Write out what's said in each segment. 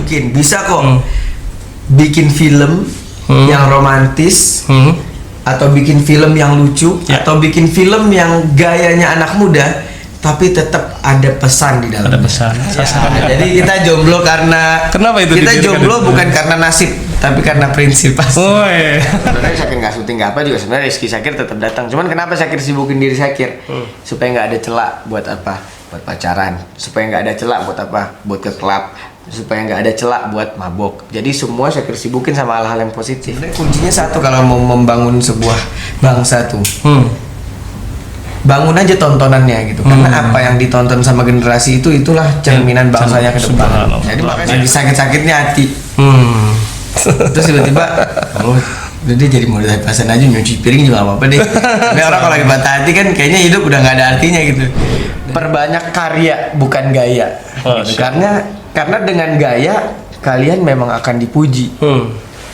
tunjukin bisa kok bikin film yang romantis, atau bikin film yang lucu, atau bikin film yang gayanya anak muda, tapi tetap ada pesan di dalamnya. Ada pesan. Ya, jadi kita jomblo karena Kenapa itu kita dipilihkan jomblo itu? bukan karena nasib, tapi karena prinsip. Oh iya. Sebenarnya Syakir nggak syuting nggak apa juga sebenarnya Rizky Syakir tetap datang. Cuman kenapa Syakir sibukin diri Syakir? Supaya nggak ada celak buat apa? Buat pacaran. Supaya nggak ada celak buat apa? Buat ke klub. Supaya nggak ada celak buat mabok. Jadi semua Syakir sibukin sama hal-hal yang positif. Sebenarnya kuncinya satu kalau mau membangun sebuah bangsa tuh. Bangun aja tontonannya gitu. Karena apa yang ditonton sama generasi itulah cerminan bangsanya ke depan. Jadi makanya lagi sakit-sakitnya hati. Terus tiba-tiba jadi modal pasan aja nyuci piring juga apa-apa deh. Tapi orang kalau lagi patah hati kan kayaknya hidup udah nggak ada artinya gitu. Perbanyak karya bukan gaya. Gitu. Karena dengan gaya kalian memang akan dipuji.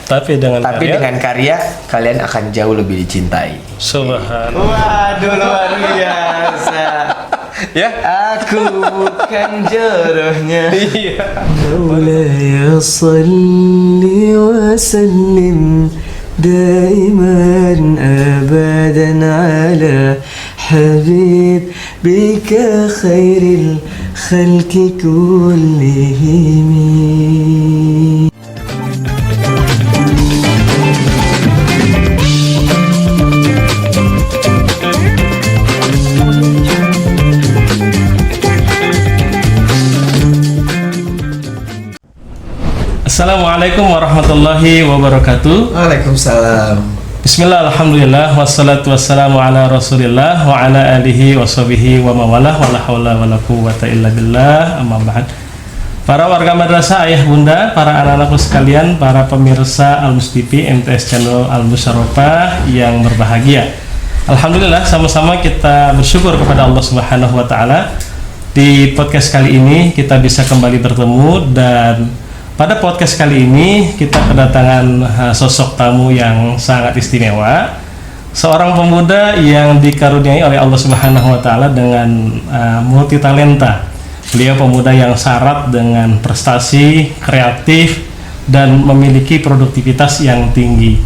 Tapi dengan karya kalian akan jauh lebih dicintai. Subhanallah. Waduh, luar biasa. Ya, aku bukan jodohnya. Iya. مولاي صل وسلم دائما أبدا على حبيبك خير الخلق كلهم. Assalamualaikum warahmatullahi wabarakatuh. Waalaikumsalam. Bismillah, alhamdulillah, wassalatu wassalamu ala rasulillah wa ala alihi wa sahbihi wa mawalah wa la hawla wa la quwwata illa billah, amma ba'd. Para warga madrasah, ayah bunda, para anak-anakku sekalian, para pemirsa Al-Mus TV, MTS Channel Al-Musyarrafah yang berbahagia. Alhamdulillah, sama-sama kita bersyukur kepada Allah Subhanahu wa taala. Di podcast kali ini kita bisa kembali bertemu, dan pada podcast kali ini kita kedatangan sosok tamu yang sangat istimewa, seorang pemuda yang dikaruniai oleh Allah Subhanahu wa taala dengan multi talenta. Beliau pemuda yang syarat dengan prestasi, kreatif, dan memiliki produktivitas yang tinggi.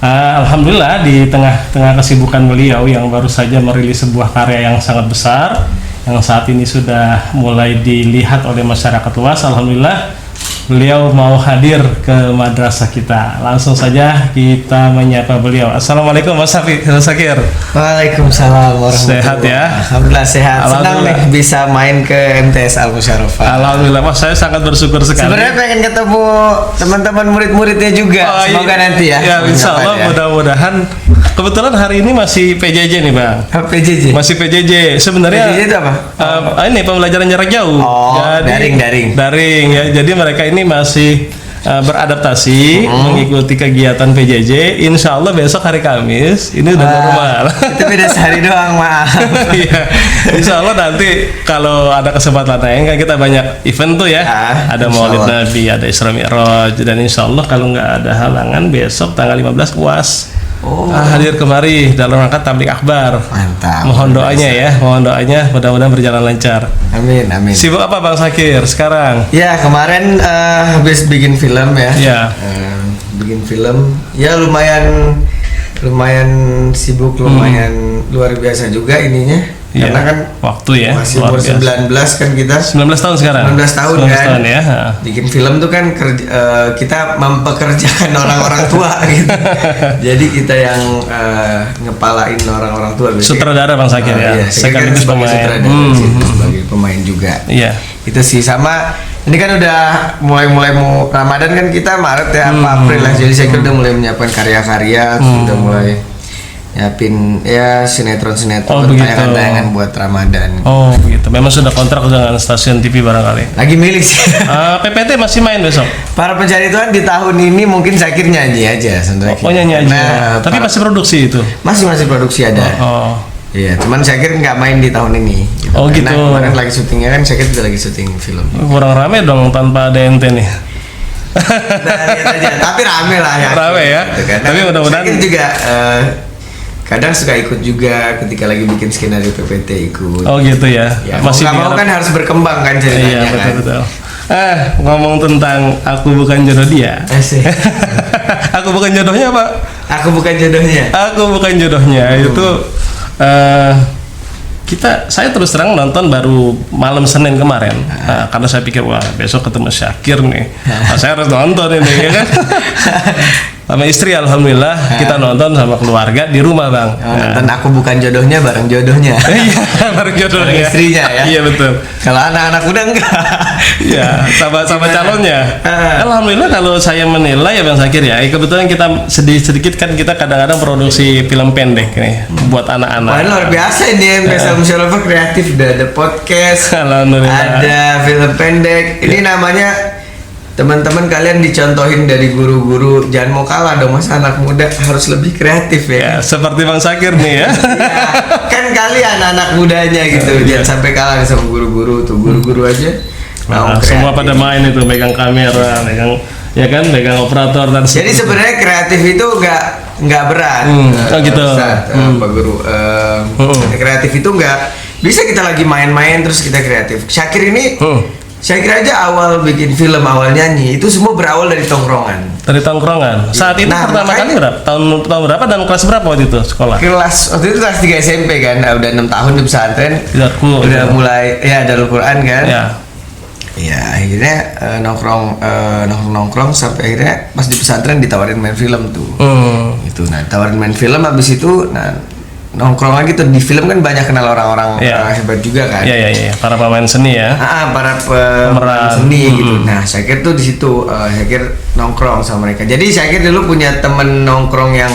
Alhamdulillah, di tengah-tengah kesibukan beliau yang baru saja merilis sebuah karya yang sangat besar, yang saat ini sudah mulai dilihat oleh masyarakat luas, alhamdulillah beliau mau hadir ke madrasah kita. Langsung saja kita menyapa beliau. Assalamualaikum Mas Syakir. Waalaikumsalam warahmatullahi wabarakatuh. Sehat ya? Alhamdulillah sehat. Senang nih bisa main ke MTS Al-Musyarrafah. Alhamdulillah, Mas, saya sangat bersyukur sekali. Sebenarnya pengen ketemu teman-teman murid-muridnya juga. Semoga nanti ya. Ya, insya Allah, mudah-mudahan. Kebetulan hari ini masih PJJ nih, Bang. PJJ. Masih PJJ. Sebenarnya PJJ itu apa? Ini pembelajaran jarak jauh. Oh, jadi, daring ya. Jadi mereka ini masih beradaptasi mengikuti kegiatan PJJ. Insya Allah besok hari Kamis ini udah normal. Itu beda sehari doang, maaf. Iya. Insya Allah nanti kalau ada kesempatan lain kan kita banyak event tuh ya. Ada Maulid Nabi, ada Isra Mi'raj, dan insya Allah kalau nggak ada halangan besok tanggal 15 UAS. Hadir kemari dalam rangka tablik akbar. Mantap. Mohon doanya mudah-mudahan berjalan lancar. Amin, amin. Sibuk apa Bang Syakir sekarang? Ya, kemarin habis bikin film ya. Ya. Bikin film. Ya lumayan sibuk, lumayan luar biasa juga ininya. Ya, karena kan waktu ya masih umur 19 kan kita. 19 tahun sekarang. 19 tahun kan. Tahun ya. Bikin film tuh kan kita mempekerjakan orang-orang tua gitu. Jadi kita yang ngepalain orang-orang tua. Sutradara Bang Syakir ya. Iya, sekaligus sebagai pemain. Sebagai pemain juga. Iya. Itu sih, sama ini kan udah mulai mau Ramadan kan, kita Maret ya, April lah. Jadi saya udah mulai menyiapkan karya-karya, udah mulai nyiapin ya sinetron tayangan-tayangan buat Ramadan. Oh begitu. Memang sudah kontrak dengan stasiun TV barangkali. Lagi milih sih. PPT masih main besok. Para pencari Tuhan di tahun ini mungkin Syakir nyanyi aja sebenarnya. Oh nyanyi aja. Tapi masih produksi itu. Masih produksi ada. Iya, cuman Syakir nggak main di tahun ini. Gitu. Oh gitu. Kemarin lagi syutingnya kan, Syakir juga lagi syuting film. Kurang rame dong tanpa ada ente nih. Lihat aja. Tapi rame lah ya. Rame ya. Gitu kan. Tapi mudah-mudahan Syakir juga kadang suka ikut juga ketika lagi bikin skenario PPT ikut. Oh gitu ya. Masih mau kan harus berkembang kan ceritanya. Iya betul. Ngomong tentang aku bukan jodoh dia. Asik. Aku bukan jodohnya, Pak. Aku bukan jodohnya. Aku bukan jodohnya. Itu saya terus terang nonton baru malam Senin kemarin. Nah, karena saya pikir wah besok ketemu Syakir nih. Saya harus nonton ini ya kan. Sama istri alhamdulillah kita nonton sama keluarga di rumah, Bang. Nonton Aku Bukan Jodohnya bareng jodohnya. Iya, bareng jodohnya. Bareng istrinya ya. Iya betul. Kalau anak-anak udah enggak. Iya, sama calonnya. Alhamdulillah kalau saya menilai ya Bang Syakir ya, kebetulan kita sedikit kan kita kadang-kadang produksi film pendek nih buat anak-anak. Wah, luar biasa ini MPSL Musyawarah kreatif, ada podcast, alhamdulillah. Ada film pendek. Ini namanya teman-teman kalian dicontohin dari guru-guru, jangan mau kalah dong mas, anak muda harus lebih kreatif ya. Seperti Bang Syakir nih ya. Ya kan kalian anak mudanya gitu, jangan sampai kalah sama guru-guru tuh, guru-guru aja. Semua pada main itu, megang kamera, megang operator dan jadi sebenarnya kreatif itu nggak berat. Gitu. Pak Guru, kreatif itu nggak bisa kita lagi main-main terus kita kreatif. Syakir ini saya kira aja awal bikin film, awal nyanyi itu semua berawal dari tongkrongan. Dari tongkrongan. Saat itu pertama kali berapa? Tahun berapa dan kelas berapa waktu itu sekolah? Waktu itu kelas 3 SMP kan, udah 6 tahun di pesantren. Udah mulai ya Darul Quran kan. Ya akhirnya nongkrong sampai akhirnya pas di pesantren ditawarin main film tuh. Itu tawarin main film, habis itu nongkrong lagi tuh di film kan banyak kenal orang-orang hebat juga kan. Iya. Para pemain seni ya. Para pemain seni gitu. Nah, saya kira tuh di situ saya kira nongkrong sama mereka. Jadi saya kira dulu punya temen nongkrong yang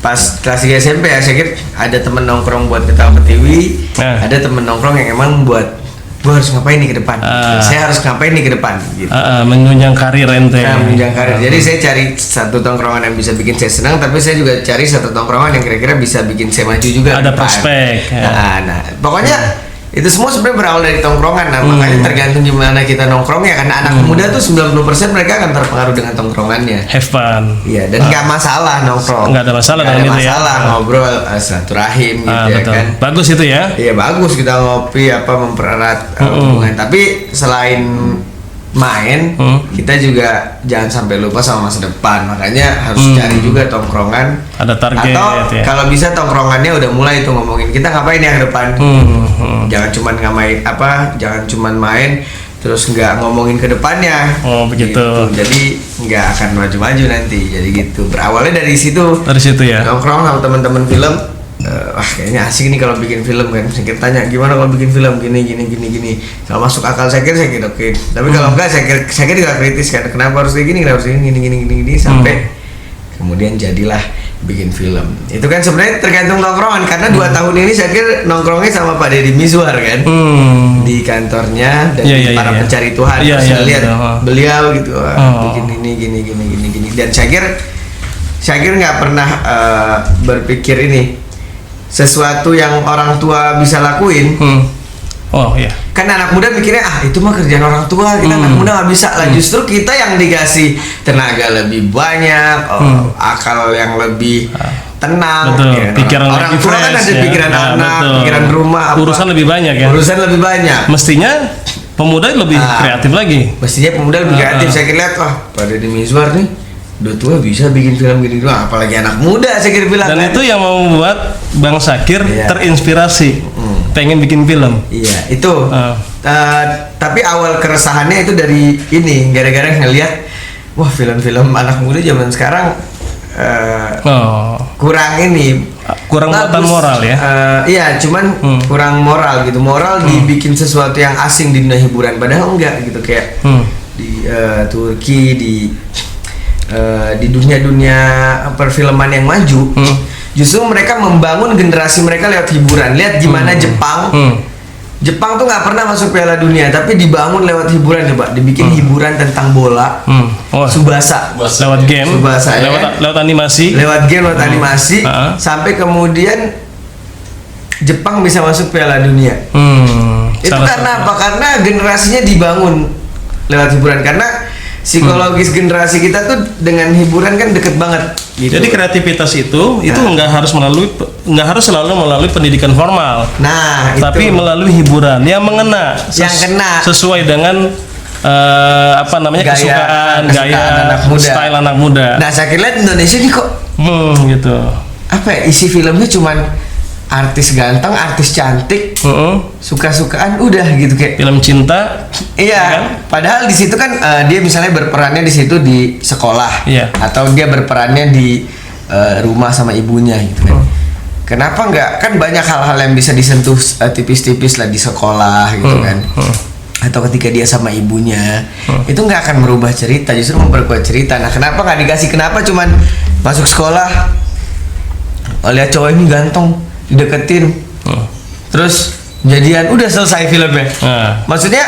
pas kelas 3 SMP ya. Saya kira ada temen nongkrong buat ketawa ketiwi, ada temen nongkrong yang emang buat gue harus ngapain nih ke depan. Saya harus ngapain nih ke depan gitu. Menunjang karir ente. Menunjang karir. Jadi saya cari satu tongkrongan yang bisa bikin saya senang, tapi saya juga cari satu tongkrongan yang kira-kira bisa bikin saya maju juga. Ada prospek. Nah, pokoknya itu semua sebenarnya berawal dari tongkrongan. Makanya tergantung gimana kita nongkrongnya. Karena anak muda tuh 90% mereka akan terpengaruh dengan tongkrongannya. Have fun. Iya, dan nggak masalah nongkrong. Nggak ada masalah dengan itu ya. Ngobrol, silaturahim gitu ya kan. Bagus itu ya. Iya bagus kita ngopi mempererat hubungan. Tapi selain main, kita juga jangan sampai lupa sama masa depan. Makanya harus cari juga tongkrongan. Ada target. Atau kalau bisa tongkrongannya udah mulai tuh ngomongin kita ngapain ya ke depan. Jangan cuman main terus nggak ngomongin ke depannya. Begitu. Gitu. Jadi nggak akan maju-maju nanti. Jadi gitu. Berawalnya dari situ. Dari situ ya. Nongkrong sama teman-teman film. Wah kayaknya asik nih kalau bikin film kan. Saya tanya gimana kalau bikin film gini. Kalau masuk akal saya kira oke. Tapi kalau enggak saya kira juga kritis kan. Kenapa harus kayak gini? Kenapa harus gini sampai kemudian jadilah bikin film. Itu kan sebenarnya tergantung nongkrongan karena 2 tahun ini saya kira nongkrongnya sama Pak Deddy Mizwar kan. Di kantornya dan para pencari Tuhan. Saya lihat beliau gitu bikin ini gini dan saya kira nggak pernah berpikir ini sesuatu yang orang tua bisa lakuin. Kan anak muda mikirnya itu mah kerjaan orang tua, kita anak muda nggak bisa lah. Justru kita yang dikasih tenaga lebih banyak, akal yang lebih tenang. Ya. Pikiran orang tua kan ada pikiran anak, pikiran rumah, urusan lebih banyak ya. Urusan lebih banyak. Mestinya pemuda lebih kreatif lagi. Mestinya pemuda lebih kreatif. Saya kira lihat Pak Deddy Mizwar nih udah tua bisa bikin film gini doang, apalagi anak muda saya kira bilang. Dan itu yang membuat Bang Syakir terinspirasi pengen bikin film. Iya itu. Tapi awal keresahannya itu dari ini gara-gara ngelihat wah film-film anak muda zaman sekarang kurang muatan moral ya. Iya cuman kurang moral gitu. Moral dibikin sesuatu yang asing di dunia hiburan padahal enggak gitu kayak di Turki di dunia perfilman yang maju, justru mereka membangun generasi mereka lewat hiburan. Lihat gimana Jepang tuh nggak pernah masuk Piala Dunia, tapi dibangun lewat hiburan coba, dibikin hiburan tentang bola, Tsubasa, lewat game, Tsubasa, lewat animasi, sampai kemudian Jepang bisa masuk Piala Dunia. Itu karena apa? Karena generasinya dibangun lewat hiburan karena psikologis generasi kita tuh dengan hiburan kan deket banget gitu. Jadi kreativitas itu nggak harus selalu melalui pendidikan formal. Nah, tapi melalui hiburan yang mengena sesuai dengan apa namanya, Kesukaan anak muda. style anak muda. Nah, saya kira Indonesia nih kok Gitu. apa ya, isi filmnya cuman artis ganteng, artis cantik, suka-sukaan udah gitu kayak Film cinta. iya kan? Padahal di situ kan dia misalnya berperannya di situ di sekolah, Iya. atau dia berperannya di rumah sama ibunya gitu kan. Kenapa nggak, kan banyak hal-hal yang bisa disentuh tipis-tipis lah di sekolah gitu kan, atau ketika dia sama ibunya, itu nggak akan merubah cerita, justru memperkuat cerita. Nah, kenapa nggak dikasih, kenapa cuman masuk sekolah lihat cowok ini ganteng dideketin, terus jadian, udah selesai filmnya. Maksudnya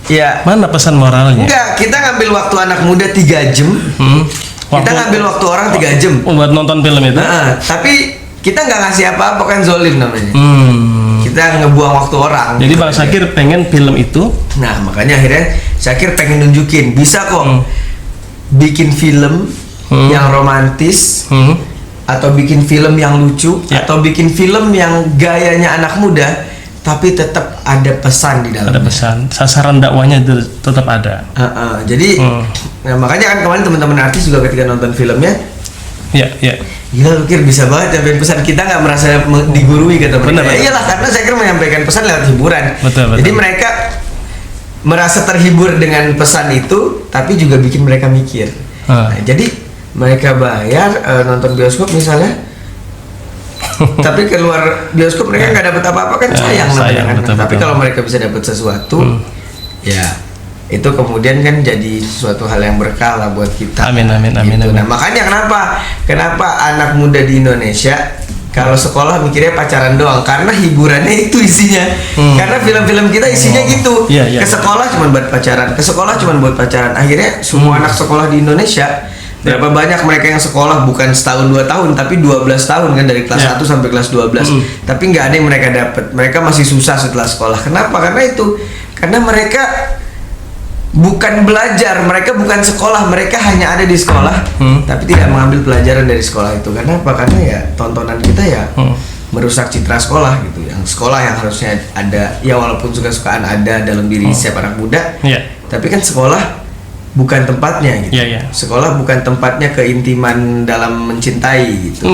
ya Mana pesan moralnya? enggak, kita ngambil waktu anak muda 3 jam, kita ngambil waktu orang 3 jam buat nonton film itu. tapi kita nggak ngasih apa-apa, kan zolim namanya. Kita ngebuang waktu orang. Jadi gitu Bang aja. Syakir pengen film itu. Nah, makanya akhirnya Syakir pengen nunjukin bisa kok bikin film yang romantis, atau bikin film yang lucu, atau bikin film yang gayanya anak muda, tapi tetap ada pesan di dalamnya. Ada pesan, sasaran dakwahnya tetap ada. Jadi nah, makanya kan kemarin teman-teman artis juga ketika nonton filmnya, Ya. gila, Kir bisa banget nyampein pesan, kita nggak merasa digurui kata mereka. Benar. Iyalah, karena saya kira menyampaikan pesan lewat hiburan. Betul. Jadi mereka merasa terhibur dengan pesan itu, tapi juga bikin mereka mikir. Nah, jadi mereka bayar nonton bioskop misalnya, tapi keluar bioskop mereka nggak dapat apa-apa, kan sayang namanya kan. betul. Tapi kalau mereka bisa dapat sesuatu, ya itu kemudian kan jadi suatu hal yang berkah lah buat kita. Amin. Gitu. Nah, makanya kenapa anak muda di Indonesia kalau sekolah mikirnya pacaran doang, karena hiburannya itu isinya. Karena film-film kita isinya gitu. Ke sekolah cuma buat pacaran, ke sekolah cuma buat pacaran. Akhirnya semua anak sekolah di Indonesia, berapa banyak mereka yang sekolah bukan setahun 2 tahun, tapi 12 tahun kan, dari kelas 1 sampai kelas 12. Tapi nggak ada yang mereka dapat. Mereka masih susah setelah sekolah. Kenapa? Karena mereka bukan belajar, mereka bukan sekolah, mereka hanya ada di sekolah, tapi tidak mengambil pelajaran dari sekolah itu. Kenapa? Karena ya tontonan kita ya merusak citra sekolah gitu. Yang sekolah yang harusnya ada, ya walaupun suka-sukaan ada dalam diri setiap anak muda, tapi kan sekolah bukan tempatnya gitu. Sekolah bukan tempatnya keintiman dalam mencintai gitu.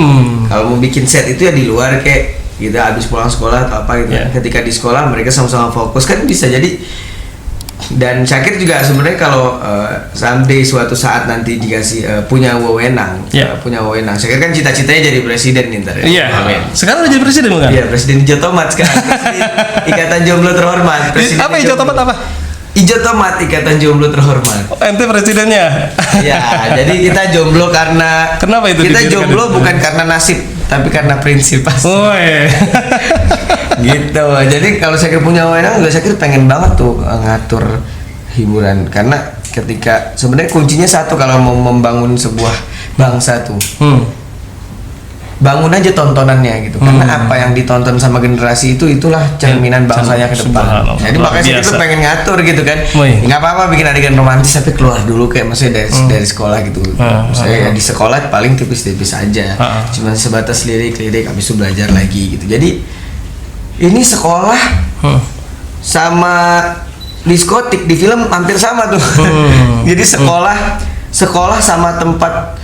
Kalau mau bikin set itu ya di luar, kayak gitu, habis pulang sekolah atau apa gitu. Ketika di sekolah mereka sama-sama fokus, kan bisa jadi. Dan Syakir juga sebenarnya kalau someday suatu saat nanti dikasih punya wewenang, Syakir kan cita-citanya jadi presiden nih ntar. Amin. Sekarang udah jadi presiden bukan? Iya, presiden Ijo Tomat sekarang. Presiden Ikatan Jomblo Terhormat. Apa Ijo Tomat apa? Ijo Tomat, Ikatan Jomblo Terhormat. Ente presidennya. Ya, jadi kita jomblo karena Kenapa itu? Kita jomblo bukan karena nasib, tapi karena prinsip. Gitu. Jadi kalau Syakir punya wewenang, juga Syakir pengen banget tuh ngatur hiburan, karena ketika sebenarnya kuncinya satu kalau mau membangun sebuah bangsa tuh, bangun aja tontonannya gitu. Karena apa yang ditonton sama generasi itu, itulah cerminan bangsanya ke depan. Jadi makanya Syakir tuh pengen ngatur gitu kan. Nggak apa-apa bikin adegan romantis, tapi keluar dulu kayak maksudnya dari sekolah gitu. Saya di sekolah paling tipis-tipis aja, cuma sebatas lirik-lirik, habis itu belajar lagi gitu. Jadi ini sekolah sama diskotik di film hampir sama tuh. Jadi sekolah sama tempat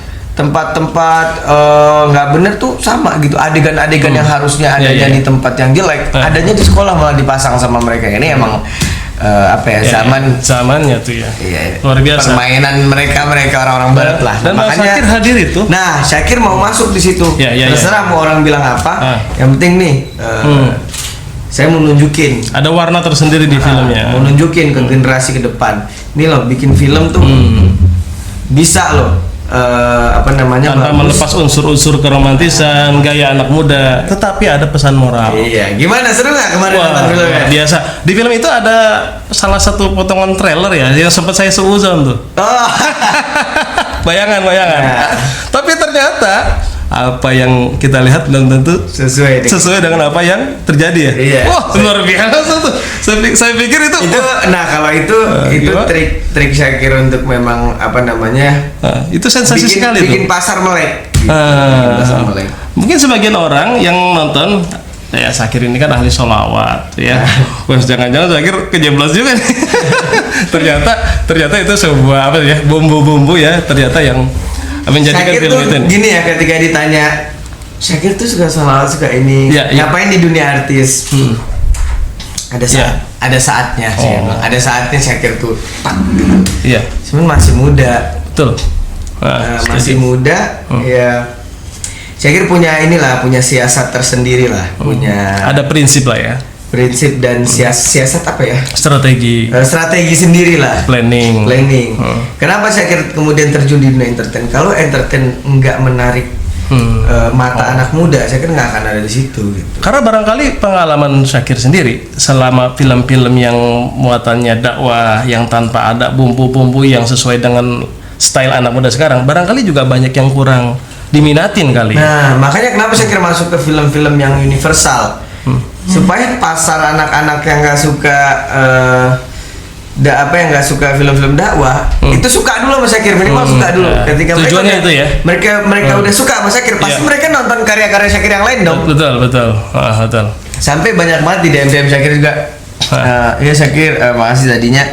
nggak bener tuh sama gitu. Adegan-adegan yang harusnya adanya di tempat yang jelek, adanya di sekolah malah dipasang sama mereka. Ini emang zamannya tuh ya. Luar biasa. Permainan mereka orang-orang barat lah. Dan makanya Syakir hadir itu. Nah, Syakir mau masuk di situ. Terserah mau orang bilang apa. Yang penting nih, saya mau nunjukin. Ada warna tersendiri di filmnya. Mau nunjukin ke generasi ke depan. Ini loh, bikin film tuh bisa loh. Tanpa melepas unsur-unsur keromantisan, gaya anak muda, tetapi ada pesan moral. Iya, gimana, seru nggak kemarin nonton filmnya? Biasa. Di film itu ada salah satu potongan trailer ya, yang sempat saya seuzon tuh. Bayangan. Tapi ternyata apa yang kita lihat belum tentu sesuai dengan apa yang terjadi ya. Wah, luar biasa tuh. Saya pikir itu. Nah, kalau itu trik Syakir untuk memang itu sensasi sekali bikin pasar melek. Mungkin sebagian orang yang nonton ya Syakir ini kan ahli sholawat ya. Terus jangan-jangan Syakir kejeblos juga nih. ternyata itu sebuah apa ya, bumbu-bumbu ya ternyata yang menjadikan Syakir film tuh itu nih. gini ya, ketika ditanya Syakir tuh suka sholawat, suka ini, ngapain di dunia artis? Ada saatnya sih, ada saatnya Syakir tuh gitu. Iya. Cuman masih muda. Betul. Masih muda, ya. Syakir punya siasat tersendiri lah, punya ada prinsip lah ya. Prinsip dan siasat apa ya? Strategi sendiri lah. Planning. Kenapa Syakir kemudian terjun di dunia entertain? Kalau entertain nggak menarik mata anak muda, Syakir nggak akan ada di situ. Gitu. Karena barangkali pengalaman Syakir sendiri selama film-film yang muatannya dakwah, yang tanpa ada bumbu-bumbu yang sesuai dengan style anak muda sekarang, barangkali juga banyak yang kurang diminatin kali. Nah, makanya kenapa Syakir masuk ke film-film yang universal, supaya pasar anak-anak yang nggak suka nggak suka film-film dakwah itu suka dulu sama Syakir, minimal suka dulu. Ketika tujuannya itu ya, mereka udah suka sama Syakir, pasti mereka nonton karya-karya Syakir yang lain dong. Betul. Sampai banyak banget di DM Syakir juga. Ya Syakir, makasih tadinya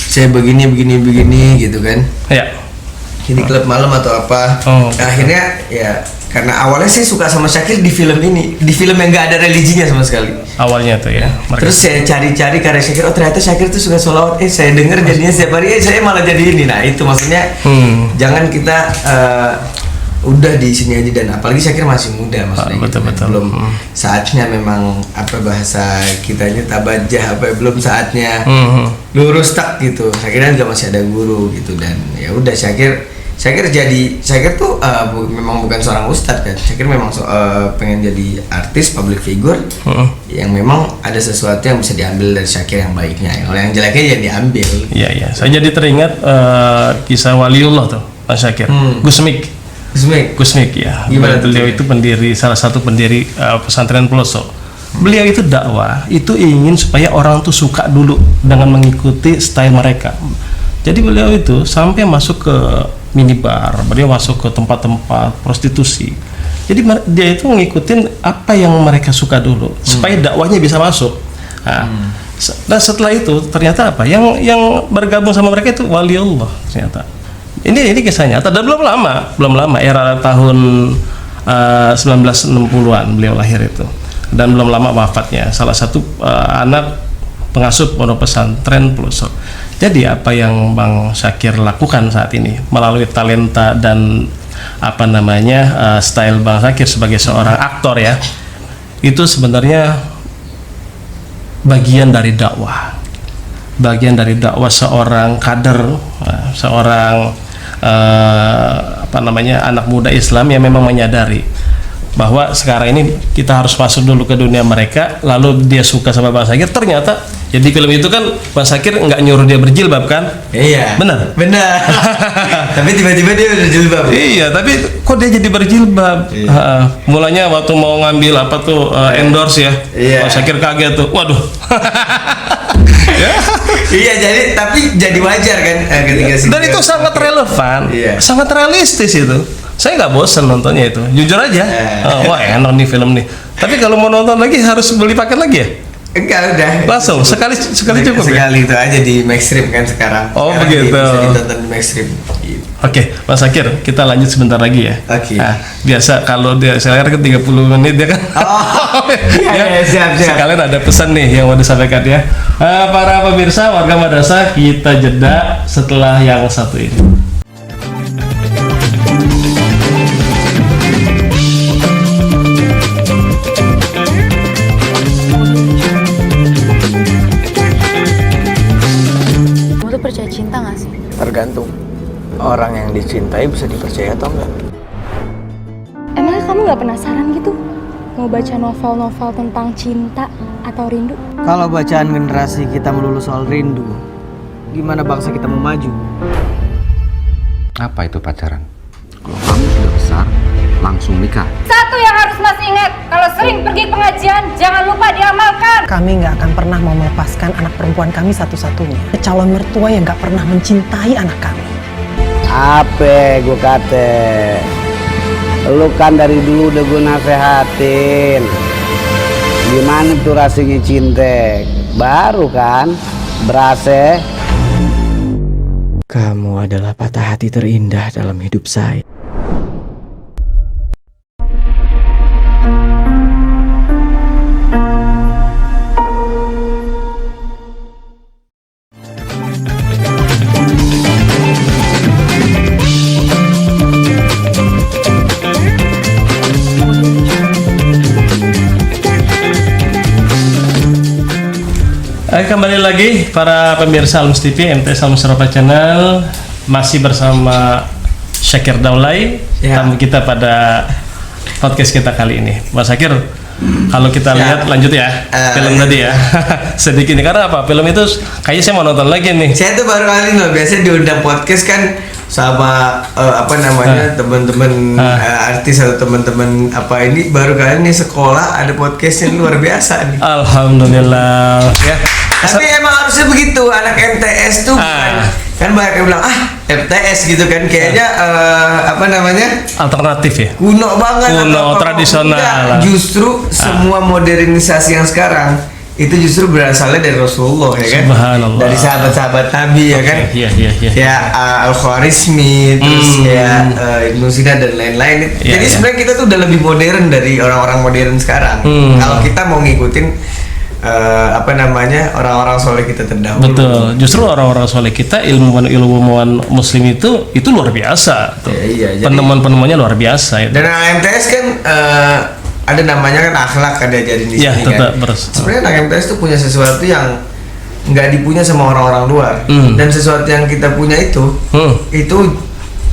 saya begini gitu kan. Ya. Ini klub malam atau apa. Akhirnya ya karena awalnya saya suka sama Syakir di film ini, di film yang nggak ada religinya sama sekali. Awalnya tuh ya. Terus saya cari-cari karya Syakir, oh ternyata Syakir tuh suka sholawat. Saya dengar jadinya setiap hari, saya malah jadi ini. Nah itu maksudnya jangan kita udah di sini aja, dan apalagi Syakir masih muda maksudnya. Betul. Belum saatnya, memang apa bahasa kitanya tabajah, belum saatnya lurus tak gitu. Syakir juga masih ada guru gitu, dan ya udah Syakir tuh memang bukan seorang ustadz kan. Syakir memang pengen jadi artis, public figure yang memang ada sesuatu yang bisa diambil dari Syakir yang baiknya. Kalau yang jeleknya ya diambil. Iya. Saya jadi teringat kisah waliullah tuh Pak Syakir. Gusmik ya. Gimana beliau itu salah satu pendiri pesantren pelosok. Beliau itu dakwah itu ingin supaya orang tuh suka dulu dengan mengikuti style mereka. Jadi beliau itu sampai masuk ke minibar, beliau masuk ke tempat-tempat prostitusi. Jadi dia itu ngikutin apa yang mereka suka dulu supaya dakwahnya bisa masuk. Nah, setelah itu ternyata apa? Yang bergabung sama mereka itu waliullah ternyata. Ini kisah nyata dan belum lama era tahun 1960-an beliau lahir itu, dan belum lama wafatnya. Salah satu anak pengasuh pondok pesantren pelosok. Jadi apa yang Bang Syakir lakukan saat ini melalui talenta dan style Bang Syakir sebagai seorang aktor ya, itu sebenarnya bagian dari dakwah seorang kader, seorang anak muda Islam yang memang menyadari bahwa sekarang ini kita harus masuk dulu ke dunia mereka, lalu dia suka sama Bang Syakir. Ternyata jadi film itu kan Bang Syakir nggak nyuruh dia berjilbab kan? Iya. Benar. Tapi tiba-tiba dia berjilbab. Iya, tapi kok dia jadi berjilbab? Iya. Mulanya waktu mau ngambil endorse ya, iya. Bang Syakir kaget tuh. Waduh. Iya, jadi wajar kan ketika dan itu sangat relevan, sangat realistis itu. Saya nggak bosan nontonnya itu, jujur aja. Wah enak nih film nih. Tapi kalau mau nonton lagi harus beli paket lagi ya? Enggak, udah. Langsung sekali cukup. Sekali itu aja di Maxstream kan sekarang. Oh begitu. Bisa ditonton di Maxstream. Oke, Mas Syakir, kita lanjut sebentar lagi ya. Oke. Nah, biasa kalau dia saya ke 30 menit dia kan. Iya, siap. Sekalian ada pesan nih yang mau disampaikan ya. Para pemirsa warga madrasah, kita jeda setelah yang satu ini. Percaya cinta gak sih? Tergantung orang yang dicintai bisa dipercaya atau enggak. Emangnya kamu gak penasaran gitu? Mau baca novel-novel tentang cinta atau rindu? Kalau bacaan generasi kita melulu soal rindu, gimana bangsa kita mau maju? Apa itu pacaran? Kalau kamu sudah besar, langsung nikah. Satu yang harus Mas ingat, kalau sering pergi pengajian, jangan lupa diamalkan. Kami nggak akan pernah mau melepaskan anak perempuan kami satu-satunya. Calon mertua yang nggak pernah mencintai anak kami. Apa gue kata? Lu kan dari dulu udah gue nasehatin gimana tuh rasanya cinta. Baru kan berasa. Kamu adalah patah hati terindah dalam hidup saya. Kembali lagi para pemirsa Almus TV, MTS Almus Ropa Channel, masih bersama Syakir Daulay, tamu kita pada podcast kita kali ini. Mas Syakir, kalau kita lihat lanjut ya film tadi ya sedikit nih, karena apa, film itu kayaknya saya mau nonton lagi nih. Saya tuh baru kali loh, biasanya diundang podcast kan sama teman-teman artis atau teman-teman apa, ini baru kali nih sekolah ada podcastnya, luar biasa nih. Alhamdulillah ya. Tapi emang harusnya begitu, anak MTS tuh kan banyak yang bilang MTS gitu kan, kayaknya alternatif ya, kuno banget, kuno tradisional. Enggak, justru semua modernisasi yang sekarang itu justru berasalnya dari Rasulullah ya kan, dari sahabat-sahabat Nabi ya kan, ya Al-Khwarizmi, terus ya Ibnu Sina dan lain-lain. Jadi sebenarnya kita tuh udah lebih modern dari orang-orang modern sekarang. Kalau kita mau ngikutin orang-orang soleh kita terdahulu. Betul. Justru orang-orang soleh kita, ilmuwan muslim itu luar biasa. Penemuan-penemuannya luar biasa. Dan MTS kan ada namanya kan akhlak, ada ajarin di sini kan. Sebenarnya anak MTS tuh punya sesuatu yang nggak dipunya sama orang-orang luar. Dan sesuatu yang kita punya itu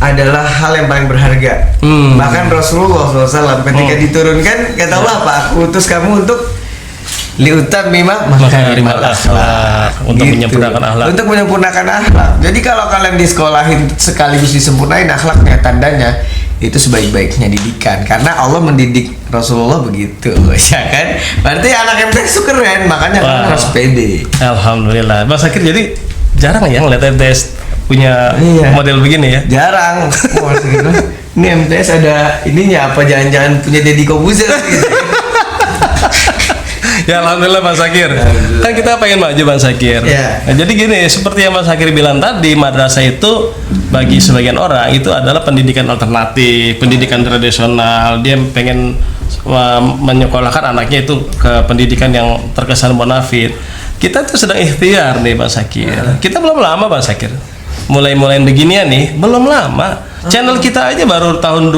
adalah hal yang paling berharga. Bahkan Rasulullah SAW ketika diturunkan kata Allah, apa, aku utus kamu untuk liutan mimah makarimal akhlak, untuk menyempurnakan akhlak. Untuk menyempurnakan akhlak. Jadi kalau kalian disekolahin sekaligus disempurnain akhlaknya, tandanya itu sebaik-baiknya didikan, karena Allah mendidik Rasulullah begitu, ya kan? Berarti anak MTS itu keren, makanya kan harus pede. Alhamdulillah. Mas Syakir jadi jarang ya ngeliat MTS punya model begini ya? Jarang. Ini MTS ada ininya apa, jangan-jangan punya Deddy Kobuzer gitu. Ya alhamdulillah Mas Syakir. Kan kita pengen maju Mas Syakir. Nah, jadi gini, seperti yang Mas Syakir bilang tadi, madrasah itu bagi sebagian orang itu adalah pendidikan alternatif, pendidikan tradisional. Dia pengen menyekolahkan anaknya itu ke pendidikan yang terkesan bonafit. Kita tuh sedang ikhtiar nih Mas Syakir. Kita belum lama Mas Syakir. Mulai-mulai beginian nih, belum lama. Channel kita aja baru tahun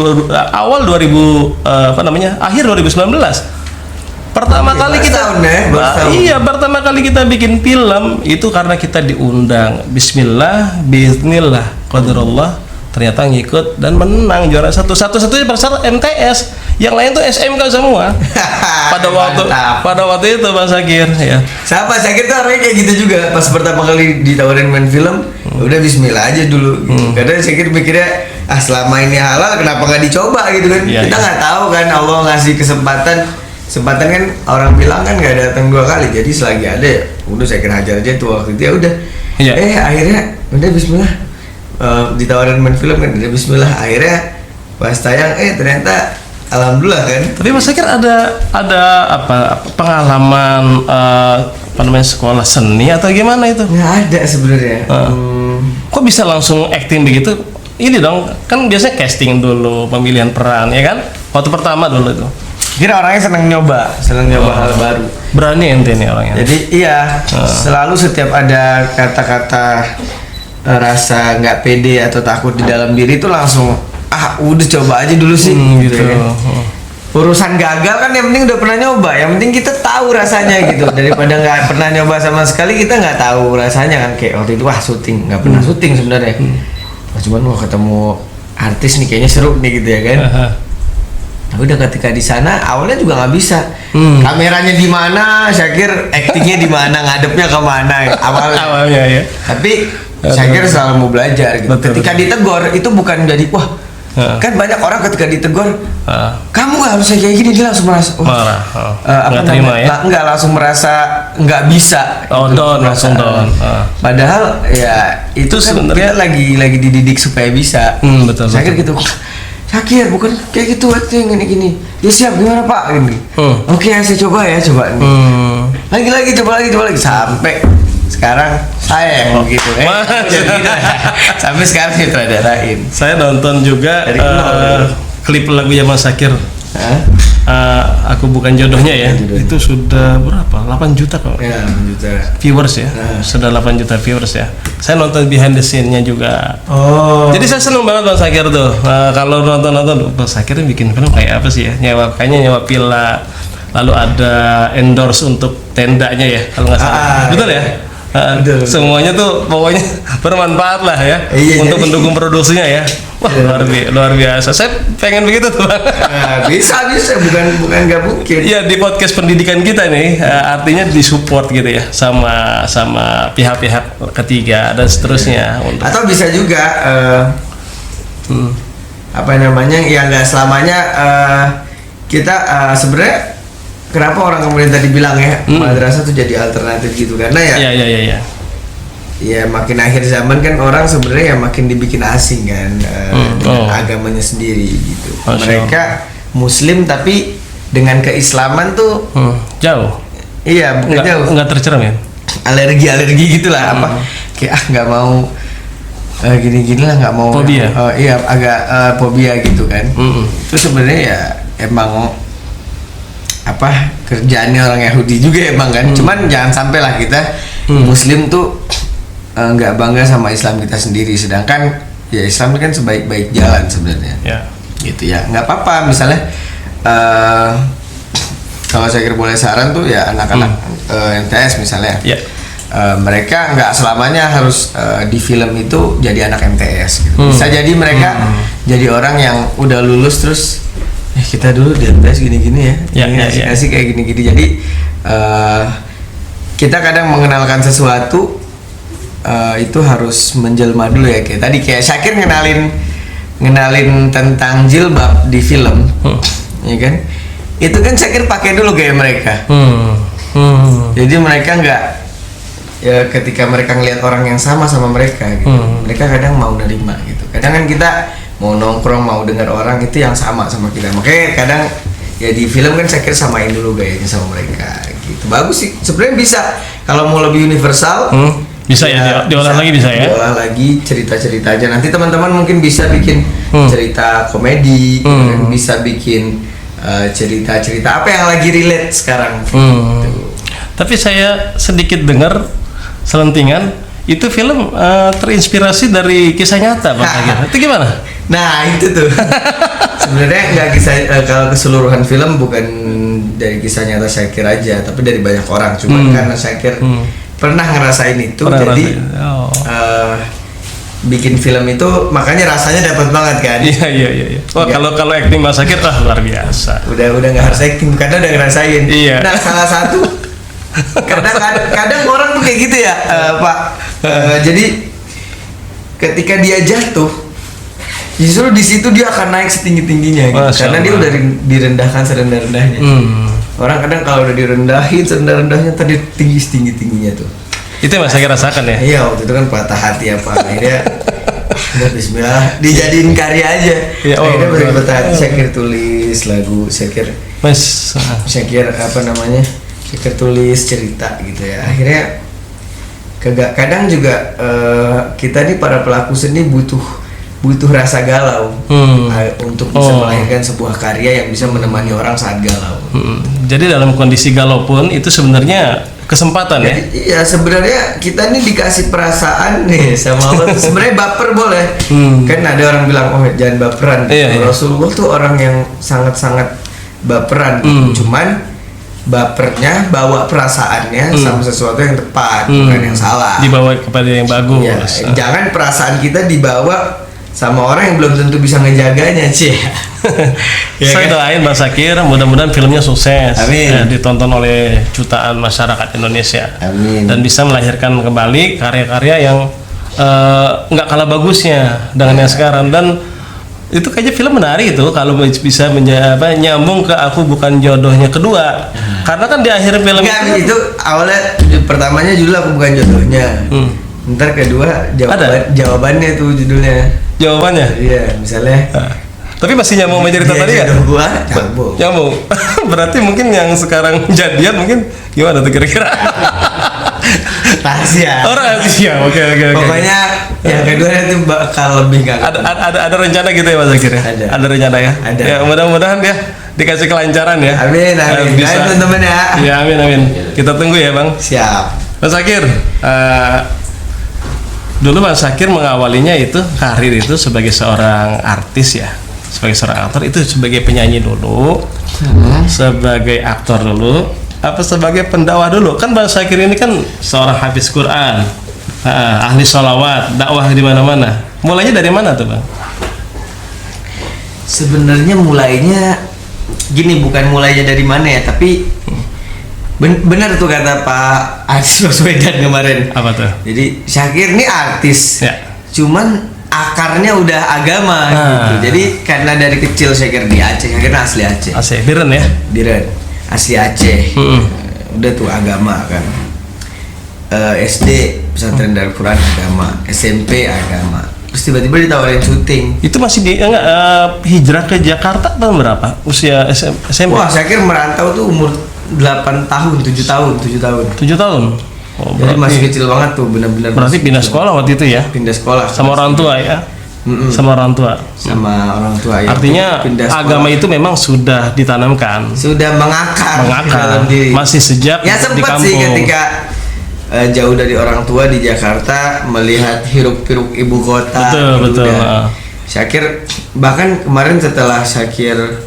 akhir 2019. Pertama kali kita pertama kali kita bikin film itu karena kita diundang. Bismillah, biiznillah, qadarullah, ternyata ngikut dan menang juara satu-satunya peserta MTS. Yang lain tuh SMK semua. pada waktu itu Mas Syakir ya. Siapa Syakir tuh orangnya kayak gitu juga. Pas pertama kali ditawarin main film, udah bismillah aja dulu. Kadang Syakir mikirnya selama ini halal kenapa nggak dicoba gitu kan. Kita nggak tahu kan Allah ngasih kesempatan kan, orang bilang kan nggak datang 2 kali, jadi selagi ada udah saya kira hajar aja tuh waktu itu ya udah. Akhirnya udah bismillah, ditawarin main film kan, udah bismillah, akhirnya pas tayang ternyata alhamdulillah kan. Tapi Mas Syakir ada apa pengalaman sekolah seni atau gimana itu? Nggak ada sebenarnya. Kok bisa langsung acting begitu? Ini dong, kan biasanya casting dulu, pemilihan peran ya kan, waktu pertama dulu itu. Kira orangnya seneng nyoba hal baru. Berani ente nih orangnya. Jadi selalu setiap ada kata-kata rasa nggak pede atau takut di dalam diri itu langsung udah coba aja dulu sih gitu. Ya. Urusan gagal kan yang penting udah pernah nyoba, yang penting kita tahu rasanya gitu. Daripada nggak pernah nyoba sama sekali, kita nggak tahu rasanya kan. Kayak waktu itu syuting, nggak pernah syuting sebenarnya. Cuman ketemu artis nih kayaknya seru nih gitu ya kan. Udah ketika di sana awalnya juga nggak bisa, kameranya di mana, Syakir actingnya di mana, ngadepnya kemana awalnya ya. Tapi Syakir selalu mau belajar gitu. Ketika ditegur itu bukan jadi kan banyak orang ketika ditegur kamu nggak harusnya kayak gini, dia langsung merasa nggak langsung merasa nggak bisa, langsung down. Padahal ya itu kan sebenarnya lagi dididik supaya bisa. Betul. Syakir gitu. Syakir bukan kayak gitu acting gini. Ya siap, gimana Pak? Gini. Oke, saya coba nih. Lagi coba lagi sampai sekarang saya yang begitu sampai sekarang sutradarain. Saya nonton juga klip lagunya Mas Syakir. Aku bukan jodohnya ya. Itu sudah berapa? 8 juta kok. Ya, 8 juta viewers ya. Sudah 8 juta viewers ya. Saya nonton behind the scene-nya juga. Jadi saya seneng banget Mas Syakir tuh. Kalau nonton Mas Syakir bikin film kayak apa sih ya? Kayaknya nyewa villa. Lalu ada endorse untuk tendanya ya, kalau nggak salah. Betul ya? Betul. Semuanya tuh pokoknya bermanfaat lah ya, untuk mendukung produksinya ya. Wah, luar biasa. Saya pengen begitu tuh Bang. Bisa bukan nggak mungkin. Iya, di podcast pendidikan kita nih artinya disupport gitu ya sama pihak-pihak ketiga dan seterusnya. Atau bisa juga apa namanya, ya nggak selamanya kita sebenarnya kenapa orang kemudian tadi bilang ya madrasah tuh jadi alternatif gitu, karena ya ya makin akhir zaman kan orang sebenarnya ya makin dibikin asing kan dengan agamanya sendiri gitu. Mereka Muslim tapi dengan keislaman tuh jauh. Iya, bukan jauh. Nggak tercermin ya. Alergi gitulah apa kayak nggak mau gini-gini lah, nggak mau fobia. Iya, agak fobia gitu kan. Terus sebenarnya ya emang apa kerjaannya orang Yahudi juga emang kan. Cuman jangan sampai lah kita Muslim tuh nggak bangga sama Islam kita sendiri, sedangkan ya Islam kan sebaik-baik jalan sebenarnya. Gitu ya, nggak apa-apa misalnya kalau saya kira boleh saran tuh ya anak-anak MTS misalnya. Mereka nggak selamanya harus di film itu jadi anak MTS gitu. Bisa jadi mereka jadi orang yang udah lulus terus kita dulu di MTS gini-gini ya, kasih kayak gini-gini. Jadi kita kadang mengenalkan sesuatu itu harus menjelma dulu ya. Kayak tadi kayak Syakir ngenalin tentang jilbab di film, ya kan? Itu kan Syakir pakai dulu kayak mereka. Jadi mereka nggak, ya ketika mereka ngelihat orang yang sama mereka gitu, mereka kadang mau nerima gitu. Kadang kan kita mau nongkrong, mau dengar orang itu yang sama kita, makanya kadang ya di film kan Syakir samain dulu gayanya sama mereka gitu. Bagus sih sebenarnya, bisa kalau mau lebih universal bisa ya diolah lagi, bisa ya diolah lagi cerita-cerita aja. Nanti teman-teman mungkin bisa bikin cerita komedi, bisa bikin cerita-cerita apa yang lagi relate sekarang gitu. Tapi saya sedikit dengar selentingan itu film terinspirasi dari kisah nyata Bang Syakir. Itu gimana? Nah itu tuh sebenarnya nggak kisah, kalau keseluruhan film bukan dari kisah nyata Syakir aja, tapi dari banyak orang. Cuman karena Syakir pernah ngerasain itu, jadi bikin film itu makanya rasanya dapat banget kan. Iya. Wah, kalau acting Mas Syakir luar biasa. Udah nggak harus acting karena udah ngerasain. Iya. Nah salah satu kadang orang tuh kayak gitu ya Pak. Jadi ketika dia jatuh, justru di situ dia akan naik setinggi-tingginya gitu. Karena dia udah direndahkan serendah-rendahnya. Orang kadang kalau udah direndahin serendah-rendahnya tadi tinggi-tingginya tuh. Itu yang Mas Syakir rasakan ya? Iya, waktu itu kan patah hati apa, akhirnya udah bismillah dijadiin karya aja. Akhirnya baru patah hati, Syakir tulis lagu, Syakir apa namanya, Syakir tulis cerita gitu ya. Akhirnya kadang juga kita nih para pelaku seni butuh rasa galau untuk bisa melahirkan sebuah karya yang bisa menemani orang saat galau. Jadi dalam kondisi galau pun itu sebenarnya kesempatan. Jadi, ya. Iya, sebenarnya kita nih dikasih perasaan nih sama Allah tuh sebenarnya baper boleh. Kan ada orang bilang jangan baperan. Rasulullah tuh orang yang sangat-sangat baperan. Cuman bapernya bawa perasaannya sama sesuatu yang tepat, bukan yang salah. Dibawa kepada yang bagus. Ya, jangan perasaan kita dibawa sama orang yang belum tentu bisa ngejaganya, Ci. Ya, saya doain Mas Syakir mudah-mudahan filmnya sukses. Amin. Ditonton oleh jutaan masyarakat Indonesia. Amin. Dan bisa melahirkan kembali karya-karya yang nggak kalah bagusnya dengan yang sekarang. Dan itu kayaknya film menarik itu kalau bisa nyambung ke Aku Bukan Jodohnya kedua. Karena kan di akhir film itu awalnya pertamanya judul Aku Bukan Jodohnya. Ntar kedua jawabannya tuh judulnya. Jawabannya? Iya, misalnya Tapi masih nyambung sama cerita tadi ya? Jodoh gua nyambung. Nyambung. Berarti mungkin yang sekarang jadian mungkin gimana tuh kira-kira? Rahasia. Oh rahasia. Oke. Pokoknya yang kedua itu bakal lebih gak Ada rencana gitu ya Mas Zakir ya? Ada rencana ya? Ada. Ya mudah-mudahan ya dikasih kelancaran ya. Amin. Bisa. Baik teman-teman ya. Ya amin. Kita tunggu ya Bang. Siap. Mas Zakir, dulu Mas Zakir mengawalinya itu karir itu sebagai seorang artis ya, sebagai seorang aktor itu sebagai penyanyi dulu, sebagai aktor dulu, apa sebagai pendakwah dulu? Kan Mas Zakir ini kan seorang hafiz Quran, ahli sholawat, dakwah di mana-mana. Mulainya dari mana tuh Bang? Sebenarnya mulainya gini, bukan mulainya dari mana ya, tapi benar tuh kata Pak Anies Baswedan kemarin. Apa tuh? Jadi Syakir ini artis, Ya. cuman akarnya udah agama gitu. Jadi karena dari kecil Syakir di Aceh, Syakir asli Aceh. Asik, Biren ya? Biren, asli Aceh. Udah tuh agama kan. SD pesantren Darul Quran agama, SMP agama. Terus tiba-tiba ditawarin syuting. Itu masih hijrah ke Jakarta tahun berapa? Usia SMP? Wah, Syakir merantau tuh umur 8 tahun, 7 tahun. 7 tahun. Oh, Jadi masih kecil banget tuh, benar-benar. Berarti pindah sekolah waktu itu ya? Pindah sekolah Sama orang tua ya? Sama orang tua. Sama orang tua ya. Artinya Pindah sekolah. agama itu memang sudah ditanamkan. Sudah mengakar dalam diri. Masih sejak Ya di sempat kampung. sih ketika jauh dari orang tua di Jakarta, melihat hiruk-pikuk ibu kota. Betul. Syakir bahkan kemarin setelah Syakir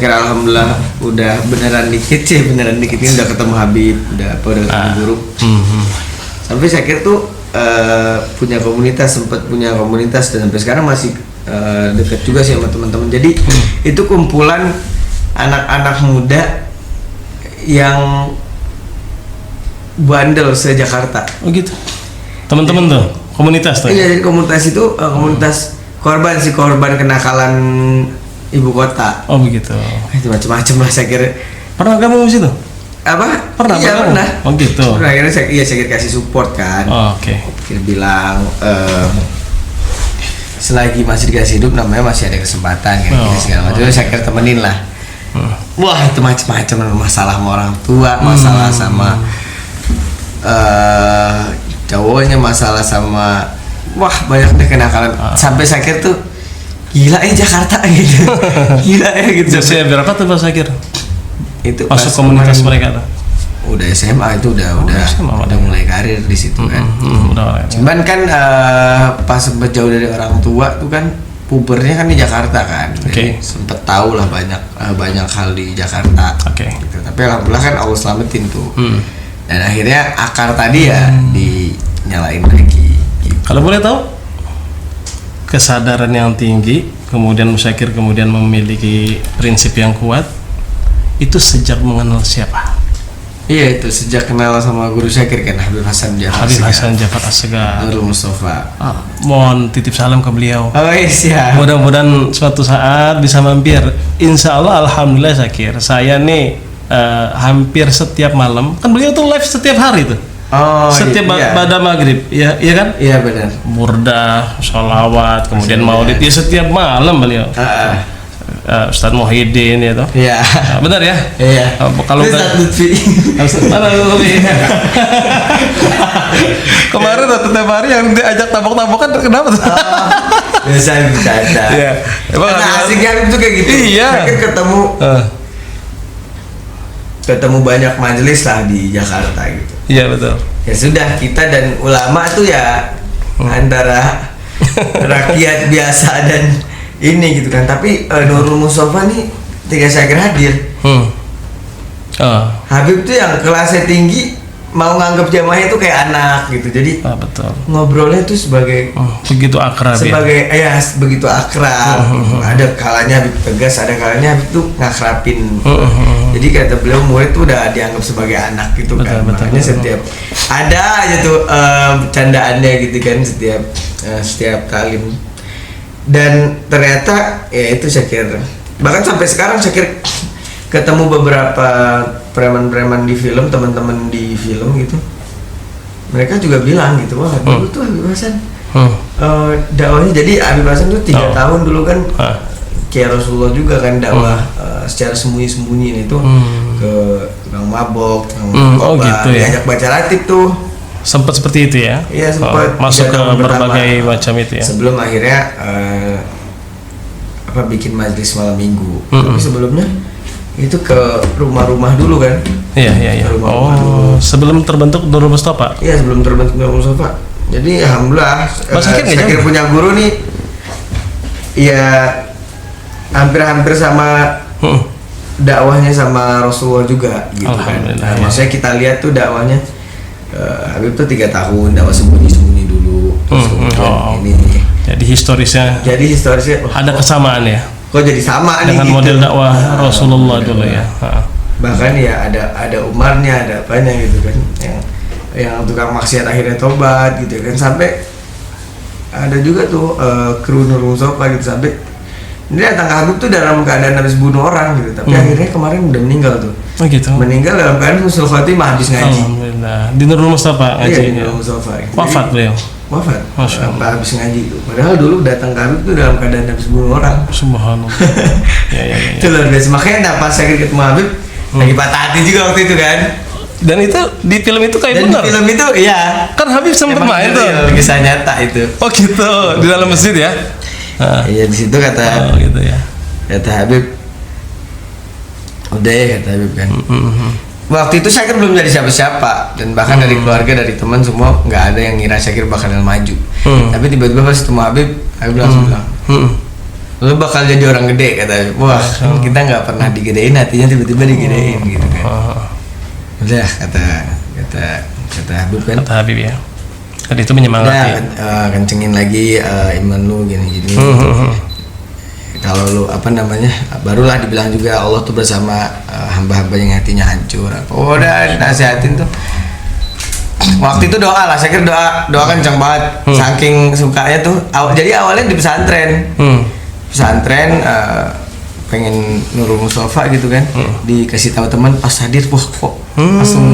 alhamdulillah udah beneran dikit ini udah ketemu Habib, udah ketemu guru. Sampai Syakir tuh sempat punya komunitas dan sampai sekarang masih deket juga sih sama teman-teman. Jadi itu kumpulan anak-anak muda yang bandel se-Jakarta. Oh gitu. Teman-teman tuh, komunitas tuh. Iya, jadi komunitas itu komunitas korban kenakalan ibu kota. Oh begitu. Itu macam-macam lah saya kira. Pernah kamu di situ? Apa? Pernah Iya, bergabung? pernah. Oh gitu. Pernah, akhirnya saya kasih support kan. Oh, oke. Kira bilang selagi masih dikasih hidup namanya masih ada kesempatan kan, segala macam. Saya kira temenin lah. Wah, itu macam-macam, masalah sama orang tua, masalah sama cowoknya, masalah sama banyak deh kenakalan. Sampai saya kira tuh gila Jakarta gitu. Gila gitu. Usia berapa tuh Mas Zakir? Itu Masuk komunitas mereka tuh? Udah SMA itu udah mulai karir di situ kan. Cuman kan pas sempet jauh dari orang tua tuh kan pubernya kan di Jakarta kan. Jadi sempet tahu lah banyak hal di Jakarta. Gitu. Tapi alhamdulillah kan Allah selamatin tuh. Dan akhirnya akar tadi ya dinyalain lagi. Gitu. Kalau boleh tahu kesadaran yang tinggi, kemudian Syakir kemudian memiliki prinsip yang kuat, itu sejak mengenal siapa? Iya, itu sejak kenal sama guru Syakir kan, Habib Hasan Jafar Assegar, Nurul Mustafa. Mohon titip salam ke beliau. Oh iya, siap. Mudah-mudahan suatu saat bisa mampir. Insya Allah, alhamdulillah Syakir. Saya nih hampir setiap malam, kan beliau tuh live setiap hari tuh. Oh, setiap iya. pada maghrib, ya kan? Iya benar. Burdah, sholawat, kemudian maulid, ya setiap malam beliau. Ustadz Muhyiddin ya toh. Iya. Benar ya? Iya. Kalau Ustadz Lutfi. Mana Lutfi? Kemarin setiap hari yang diajak tabok-tabokan kenapa tuh? Biasa bercanda. Iya. Emang asiknya itu kayak gitu. Iya. Kan ketemu banyak majelis lah di Jakarta gitu. Iya betul. Ya sudah, kita dan ulama tuh ya antara rakyat biasa dan ini gitu kan. Tapi Nurul Mustafa nih ketika Syakir hadir, Habib tuh yang kelasnya tinggi mau nganggap jamaahnya itu kayak anak gitu. Jadi betul. Ngobrolnya tuh sebagai begitu akrab sebagai begitu akrab. Ada kalanya Habib tegas, ada kalanya Habib tuh ngakrapin. Jadi kata beliau murid tuh udah dianggap sebagai anak gitu kan. Makanya setiap ada aja tuh candaannya gitu kan setiap talim. Dan ternyata ya itu Syakir. Bahkan sampai sekarang Syakir ketemu beberapa preman-preman di film, teman-teman di film gitu. Mereka juga bilang gitu, wah dulu tuh Habib Hasan dakwahnya jadi Habib Hasan tuh 3 tahun dulu kan Hah. kayak Rasulullah juga kan dakwah secara sembunyi-sembunyi itu ke tukang mabok, tukang Oh, gitu ya. diajak baca ratib tuh. Sempat seperti itu ya? Iya, sempat. Masuk ke 3 tahun berbagai pertama. macam itu ya? Sebelum akhirnya bikin majelis malam minggu. Tapi sebelumnya itu ke rumah-rumah dulu kan? Iya. Rumah-rumah dulu. Oh, sebelum terbentuk Nurul Mustafa? Iya, sebelum terbentuk Nurul Mustafa. Jadi alhamdulillah Mas Syakir nggak Syakir jauh? punya guru nih. Ya hampir-hampir sama dakwahnya sama Rasulullah juga gitu kan. Alhamdulillah, Nah, ya. maksudnya kita lihat tuh dakwahnya Habib tuh 3 tahun dakwah sembunyi-sembunyi dulu. Terus kemudian ini. Jadi historisnya Jadi historisnya ada kesamaan ya? kok jadi sama nih Dengan gitu. model dakwah Rasulullah model dulu ya? dakwah. Bahkan ya ada Umarnya, ada apanya gitu kan, yang tukang maksiat akhirnya tobat gitu kan, sampai ada juga tuh kru Nurul Mustafa gitu, sampai ini datang ke Habib tuh dalam keadaan habis bunuh orang gitu, tapi akhirnya kemarin udah meninggal tuh. Oh gitu? Meninggal dalam keadaan husnul khotimah habis ngaji. Alhamdulillah. Di Nurul Mustafa Iya, di ngajinya? Nurul Mustafa. Wafat beliau? Wafat. Masya Allah. Habis ngaji tuh. Padahal dulu datang ke Habib tuh dalam keadaan habis bunuh orang. Subhanallah. Ya. Itu luar biasa. Makanya pas saya ketemu Habib lagi patah hati juga waktu itu kan. Dan itu di film itu kayak Dan benar? di film itu iya. Kan Habib sempat Emang main itu tuh? ya, kisah nyata itu. Oh gitu? Di dalam masjid ya? Iya, di situ kata Oh gitu ya? Habib, udah ya, kata Habib kan. Waktu itu Syakir belum jadi siapa-siapa, dan bahkan dari keluarga, dari teman semua nggak ada yang ngira Syakir bakal maju. Tapi tiba-tiba pas ketemu Habib langsung bilang, lu bakal jadi orang gede, kata Habib. Wah, kita nggak pernah digedein, hatinya tiba-tiba digedein gitu kan. Udah, kata Habib kan. Kata Habib ya? Dan itu Udah, menyemangati ya? kencengin lagi iman lu gini-gini. Kalau lu barulah dibilang juga Allah tuh bersama hamba-hamba yang hatinya hancur. Udah nasihatin tuh. Waktu itu doa lah, saya kira doa kenceng banget. Saking sukanya tuh. Jadi awalnya di pesantren. Pesantren pengen Nurul Mustafa gitu kan. Dikasih tahu teman, pas hadir wah kok langsung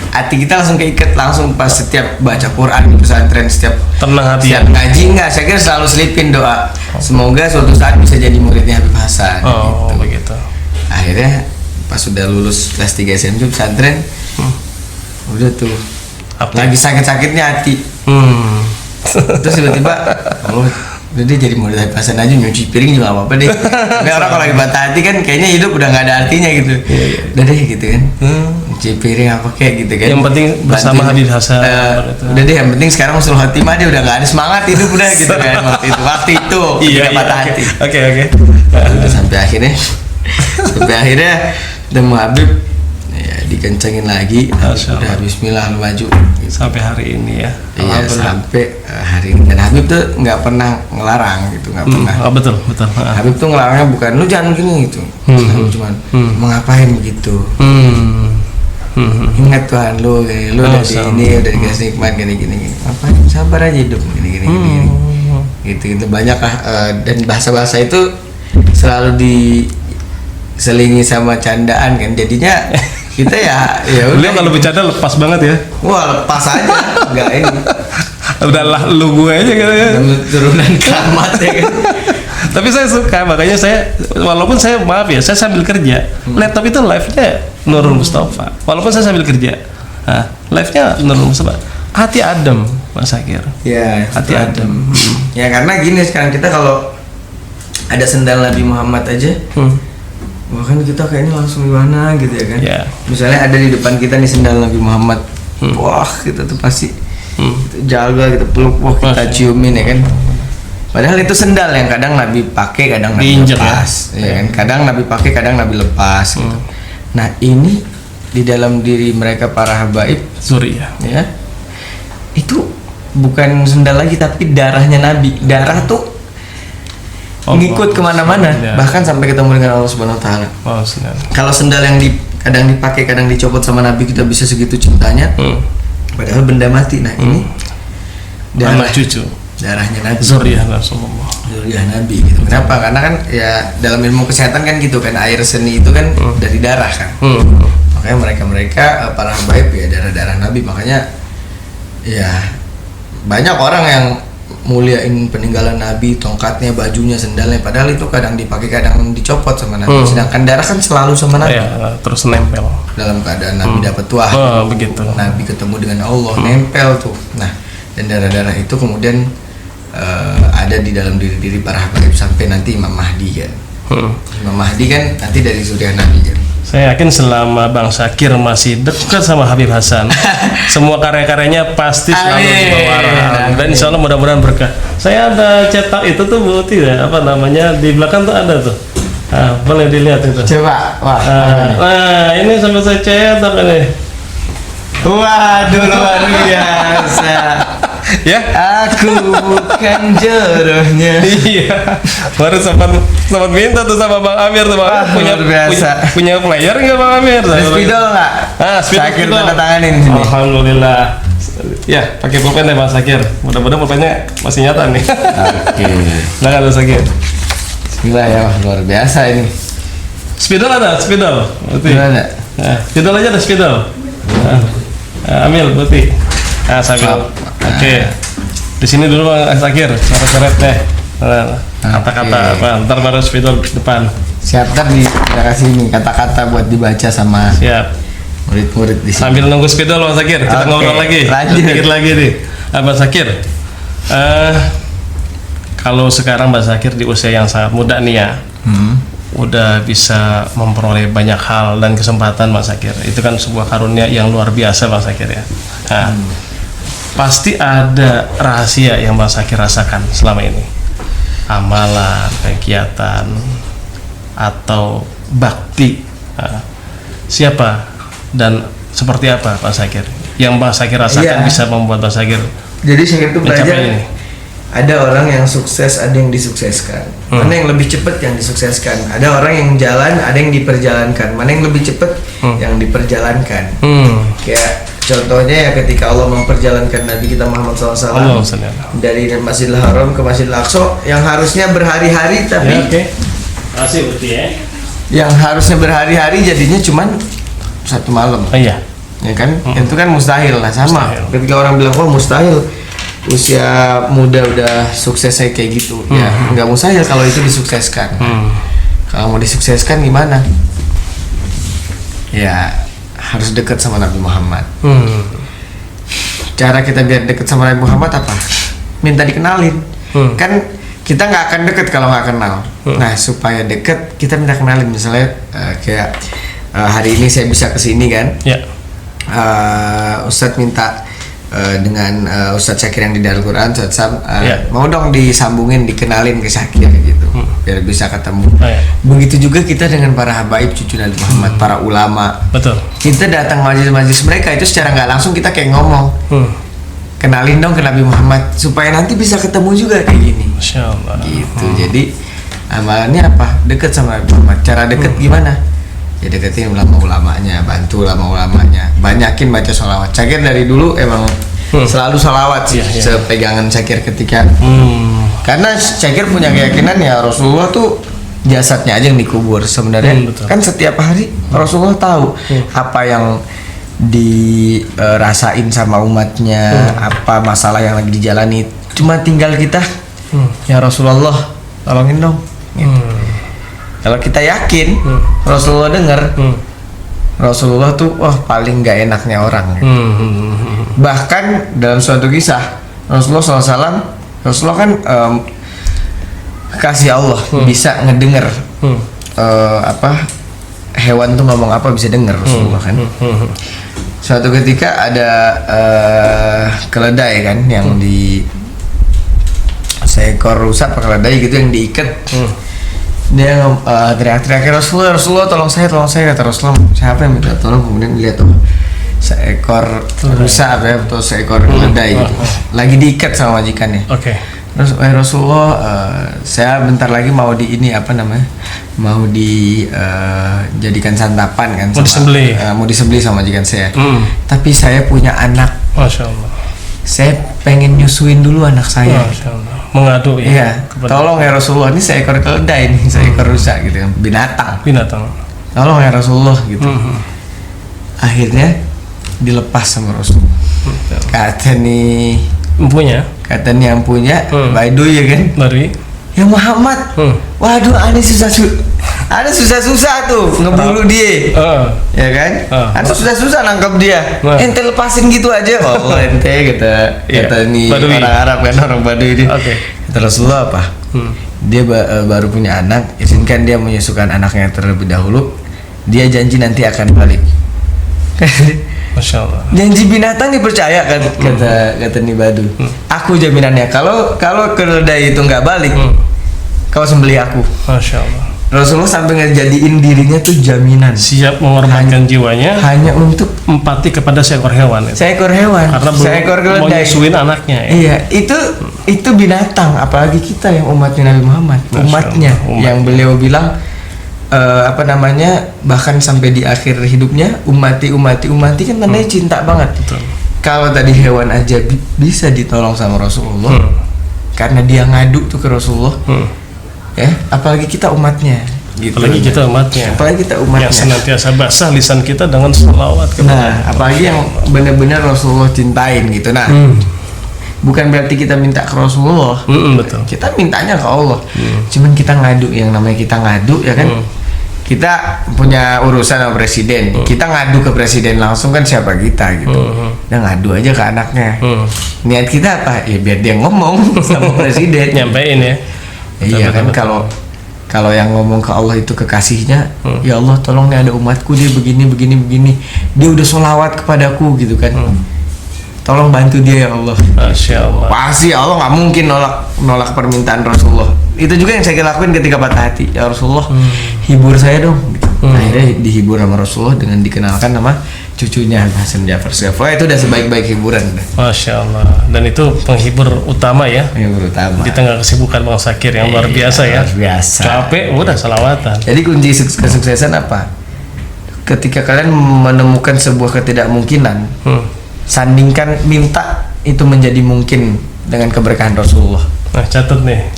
hati kita langsung keikat, langsung pas setiap baca Quran di pesantren, setiap Tenang hati ya? setiap ngaji saya kira selalu selipin doa, semoga suatu saat bisa jadi muridnya Habib Hasan. Oh gitu. begitu. Akhirnya pas sudah lulus kelas 3 SMP pesantren, udah tuh lagi sakit-sakitnya hati. Terus tiba-tiba udah dia jadi murid Habib Hasan aja, nyuci piring juga apa-apa deh. Tapi orang kalau lagi patah hati kan kayaknya hidup udah nggak ada artinya gitu. Udah deh gitu kan, nyuci piring apa kayak gitu kan. Yang penting bersama Bantuin. Habib Hasan. Udah deh, yang penting sekarang usul khotimah dia udah nggak ada semangat hidup udah gitu kan. Waktu itu Iya, patah hati. Oke. Udah sampai akhirnya temu Habib ya, dikencengin lagi. Masya Allah. Udah bismillah lu maju gitu. Sampai hari ini ya? Iya, Alhamdulillah. sampai hari ini. Dan Habib tuh nggak pernah ngelarang gitu, nggak pernah. Oh, betul. Habib tuh ngelarangnya bukan lu jangan gini gitu, cuman mau ngapain begitu. Ingat Tuhan lu udah di ini udah dikasih nikmat gini ngapain, sabar aja hidup gini gitu banyak lah. Dan bahasa itu selalu diselingi sama candaan kan, jadinya kita ya Beliau udah kalau bercanda lepas banget ya? wah lepas aja nggak ini Udahlah lu gue aja gitu ya. turunan keramat ya kan. Tapi saya suka, makanya walaupun saya maaf ya, saya sambil kerja, laptop itu live-nya Nurul Mustafa. Walaupun saya sambil kerja, live-nya Nurul Mustafa. Hati adem, Mas Syakir. Ya, Hati adem. ya karena gini, sekarang kita kalau ada sendal Nabi Muhammad aja, bahkan kita kayaknya langsung gimana gitu ya kan. Ya. Misalnya ada di depan kita nih sendal Nabi Muhammad, wah kita tuh pasti kita jaga, kita peluk, wah kita ciumin ya kan. Padahal itu sendal yang kadang Nabi pakai, kadang Nabi Diinjek lepas, ya kan? Kadang Nabi pakai, kadang Nabi lepas gitu. Nah ini di dalam diri mereka para habaib, Zuriyah. ya itu bukan sendal lagi tapi darahnya Nabi. Darah tuh ngikut kemana-mana, Ya. bahkan sampai ketemu dengan Allah Subhanahu Wa Taala. Oh, sinar. Kalau sendal yang kadang dipakai, kadang dicopot sama Nabi, kita bisa segitu cintanya. Padahal benda mati. Nah ini Anak cucu. darahnya Nabi, Zuriyah Rasulullah. zuriyah Nabi gitu. Kenapa? Karena kan ya dalam ilmu kesehatan kan gitu kan, air seni itu kan dari darah kan. Makanya mereka para habaib ya darah Nabi. Makanya ya banyak orang yang muliain peninggalan Nabi, tongkatnya, bajunya, sendalnya, padahal itu kadang dipakai, kadang dicopot sama Nabi. Sedangkan darah kan selalu sama Nabi. Ya, terus nempel. Dalam keadaan Nabi dapat wahyu, begitu. Nabi ketemu dengan Allah, nempel tuh. Nah, dan darah-darah itu kemudian ada di dalam diri-diri para habaib sampai nanti Imam Mahdi kan. Imam Mahdi kan nanti dari zuriat Nabi kan. Saya yakin selama Bang Syakir masih dekat sama Habib Hasan, semua karya-karyanya pasti selalu dibawa arah. Dan insya Allah mudah-mudahan berkah. Saya ada cetak itu tuh Bu Uti ya, apa namanya, di belakang tuh ada tuh. Boleh dilihat itu. Coba, wah. Nah, ini sampai saya cetak ini. Waduh, luar biasa. Ya, Aku bukan jodohnya. iya. Baru sempat minta tuh sama Bang Amir tuh, Bang. Luar biasa. Punya player nggak Bang Amir? Ada spidol nggak? Syakir tanda tanganin sini. Alhamdulillah. Ya, pakai pulpen deh Bang Syakir. Mudah-mudahan pulpennya masih nyata nih. Oke. Nah, ada Syakir. Bismillah ya, wah, luar biasa ini. Spidol ada, spidol. Putih. Gimana? Nah, spidol aja ada spidol. Ambil putih. Nah, sambil. Oke. Di sini dulu Bang Syakir, coret-coret deh. Kata-kata apa? Ntar baru spidol depan. Siap, ntar kasih ini kata-kata buat dibaca sama Siap. murid-murid di sini. Sambil nunggu spidol Bang Syakir, kita Oke, ngobrol lagi. lanjut. Dikit lagi nih. Bang Syakir. Kalau sekarang Bang Syakir di usia yang sangat muda nih ya. Udah bisa memperoleh banyak hal dan kesempatan Bang Syakir. Itu kan sebuah karunia yang luar biasa Bang Syakir ya. Nah, pasti ada rahasia yang Bang Syakir rasakan selama ini. Amalan, kegiatan, atau bakti. Nah, siapa dan seperti apa Bang Syakir yang Bang Syakir rasakan bisa membuat Bang Syakir Jadi Syakir itu mencapai belajar ini? ada orang yang sukses, ada yang disukseskan. Mana yang lebih cepat yang disukseskan? Ada orang yang jalan, ada yang diperjalankan. Mana yang lebih cepat yang diperjalankan? Kayak contohnya ya ketika Allah memperjalankan Nabi kita Muhammad SAW dari Masjidil Haram ke Masjidil Aqsa yang harusnya berhari-hari tapi Masih putih ya. yang harusnya berhari-hari jadinya cuman satu malam. Iya. Ya kan? Itu kan mustahil lah sama. Mustahil. Ketika orang bilang oh mustahil usia muda udah sukses saya kayak gitu. Ya nggak mustahil kalau itu disukseskan. Kalau mau disukseskan gimana? Ya harus dekat sama Nabi Muhammad. Cara kita biar dekat sama Nabi Muhammad apa? Minta dikenalin. Kan kita nggak akan deket kalau nggak kenal. Nah supaya deket kita minta kenalin. Misalnya kayak hari ini saya bisa kesini kan. Ya. Ustadz minta dengan Ustadz Syakir yang di Darul Quran, Ustadz Sam, mau dong disambungin, dikenalin ke Syakir gitu, biar bisa ketemu. Begitu juga kita dengan para habaib cucu Nabi Muhammad, para ulama. Betul. Kita datang majelis-majelis mereka itu secara nggak langsung kita kayak ngomong, kenalin dong ke Nabi Muhammad supaya nanti bisa ketemu juga kayak gini. Masya Allah. Gitu. Jadi amalannya apa? Deket sama Nabi Muhammad. Cara deket gimana? Ya deketin ulama-ulamanya, bantu ulama-ulamanya, banyakin baca sholawat. Syakir dari dulu emang selalu sholawat sih, sepegangan Syakir ketika karena Syakir punya keyakinan ya Rasulullah tuh jasadnya aja yang dikubur sebenarnya. Kan setiap hari Rasulullah tahu apa yang dirasain sama umatnya, apa masalah yang lagi dijalani. Cuma tinggal kita, ya Rasulullah tolongin dong. Gitu. Kalau kita yakin Rasulullah dengar, Rasulullah tuh paling nggak enaknya orang. Gitu. Bahkan dalam suatu kisah Rasulullah SAW, Rasulullah kan kasih Allah bisa ngedenger hewan tuh ngomong apa bisa denger Rasulullah kan. Suatu ketika ada keledai kan yang di seekor rusa apa keledai gitu yang diikat. Dia teriak-teriak Rasulullah tolong saya kata Rasulullah, siapa yang minta tolong, kemudian lihat tuh seekor rusa atau seekor keledai gitu lagi diikat sama majikannya. Terus Rasulullah saya bentar lagi mau di ini mau dijadikan santapan kan, mau disembelih sama majikan saya. Tapi saya punya anak. Masya Allah. Saya pengen nyusuin dulu anak saya. Masya Allah. Mengadu ya. Tolong ya Rasulullah, ini seekor keledai nih, seekor rusa gitu, binatang. Tolong ya Rasulullah gitu. Akhirnya dilepas sama Rasulullah. Kata nih Kata nih yang punya Baduy ya kan, Dari ya Muhammad, waduh aneh ada susah-susah tuh ngebulu dia, ya kan, ada susah-susah nangkap dia, ente lepasin gitu aja, oh ente kata nih Baduy. orang Arab kan, orang Baduy ini, kata Rasulullah apa, dia baru punya anak, izinkan dia menyusukan anaknya terlebih dahulu, dia janji nanti akan balik. Masya Allah. Janji binatang dipercaya kan, kata nih Baduy. Aku jaminannya kalau keledai itu nggak balik, kau sembelih aku. Masya Allah. Rasulullah sampai ngejadiin dirinya tuh jaminan, Siap mengorbankan jiwanya hanya untuk empati kepada seekor hewan. seekor hewan, Karena seekor belum mau keledai. nyusuin anaknya. Ya. Iya, itu binatang, apalagi kita yang umatnya Nabi Muhammad, Masya umatnya Allah, yang beliau bilang bahkan sampai di akhir hidupnya umati kan tandanya cinta banget. Betul. Kalau tadi hewan aja bisa ditolong sama Rasulullah karena dia ngadu tuh ke Rasulullah, ya apalagi kita umatnya gitu. Apalagi kita umatnya. Apalagi kita umatnya. Yang senantiasa basah lisan kita dengan selawat kepada. Nah, apalagi yang benar-benar Rasulullah cintain gitu. Nah, bukan berarti kita minta ke Rasulullah. Betul. Kita mintanya ke Allah. Cuman kita ngadu, yang namanya kita ngadu ya kan. Kita punya urusan sama presiden, kita ngadu ke presiden langsung kan siapa kita gitu. Nah ngadu aja ke anaknya. Niat kita apa? Ya biar dia ngomong sama presiden. Nyampein ya. Iya kan, kalau yang ngomong ke Allah itu kekasihnya, ya Allah tolong nih ada umatku dia begini. Dia udah sholawat kepadaku gitu kan. Tolong bantu dia ya Allah. Masya Allah. Pasti Allah nggak mungkin nolak permintaan Rasulullah. Itu juga yang saya lakuin ketika patah hati. Ya Rasulullah, hibur saya dong. Akhirnya dihibur sama Rasulullah dengan dikenalkan nama cucunya Hasan Ja'far Syafa. Itu udah sebaik-baik hiburan. Masya Allah. Dan itu penghibur utama ya. Penghibur utama. Di tengah kesibukan Bang Sakir yang luar biasa ya. Luar biasa. Capek, udah salawatan. Jadi kunci kesuksesan apa? Ketika kalian menemukan sebuah ketidakmungkinan, sandingkan minta itu menjadi mungkin dengan keberkahan Rasulullah. Nah catat nih,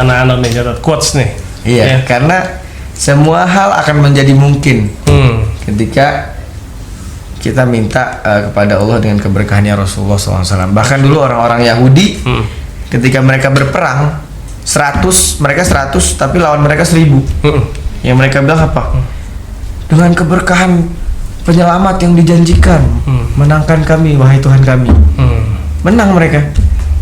anak-anak nih catat quotes nih. Iya, Ya. karena semua hal akan menjadi mungkin ketika kita minta kepada Allah dengan keberkahannya Rasulullah SAW. Bahkan dulu orang-orang Yahudi ketika mereka berperang 100, mereka 100 tapi lawan mereka 1000. Yang mereka bilang apa? Dengan keberkahan penyelamat yang dijanjikan, menangkan kami wahai Tuhan kami. Menang mereka.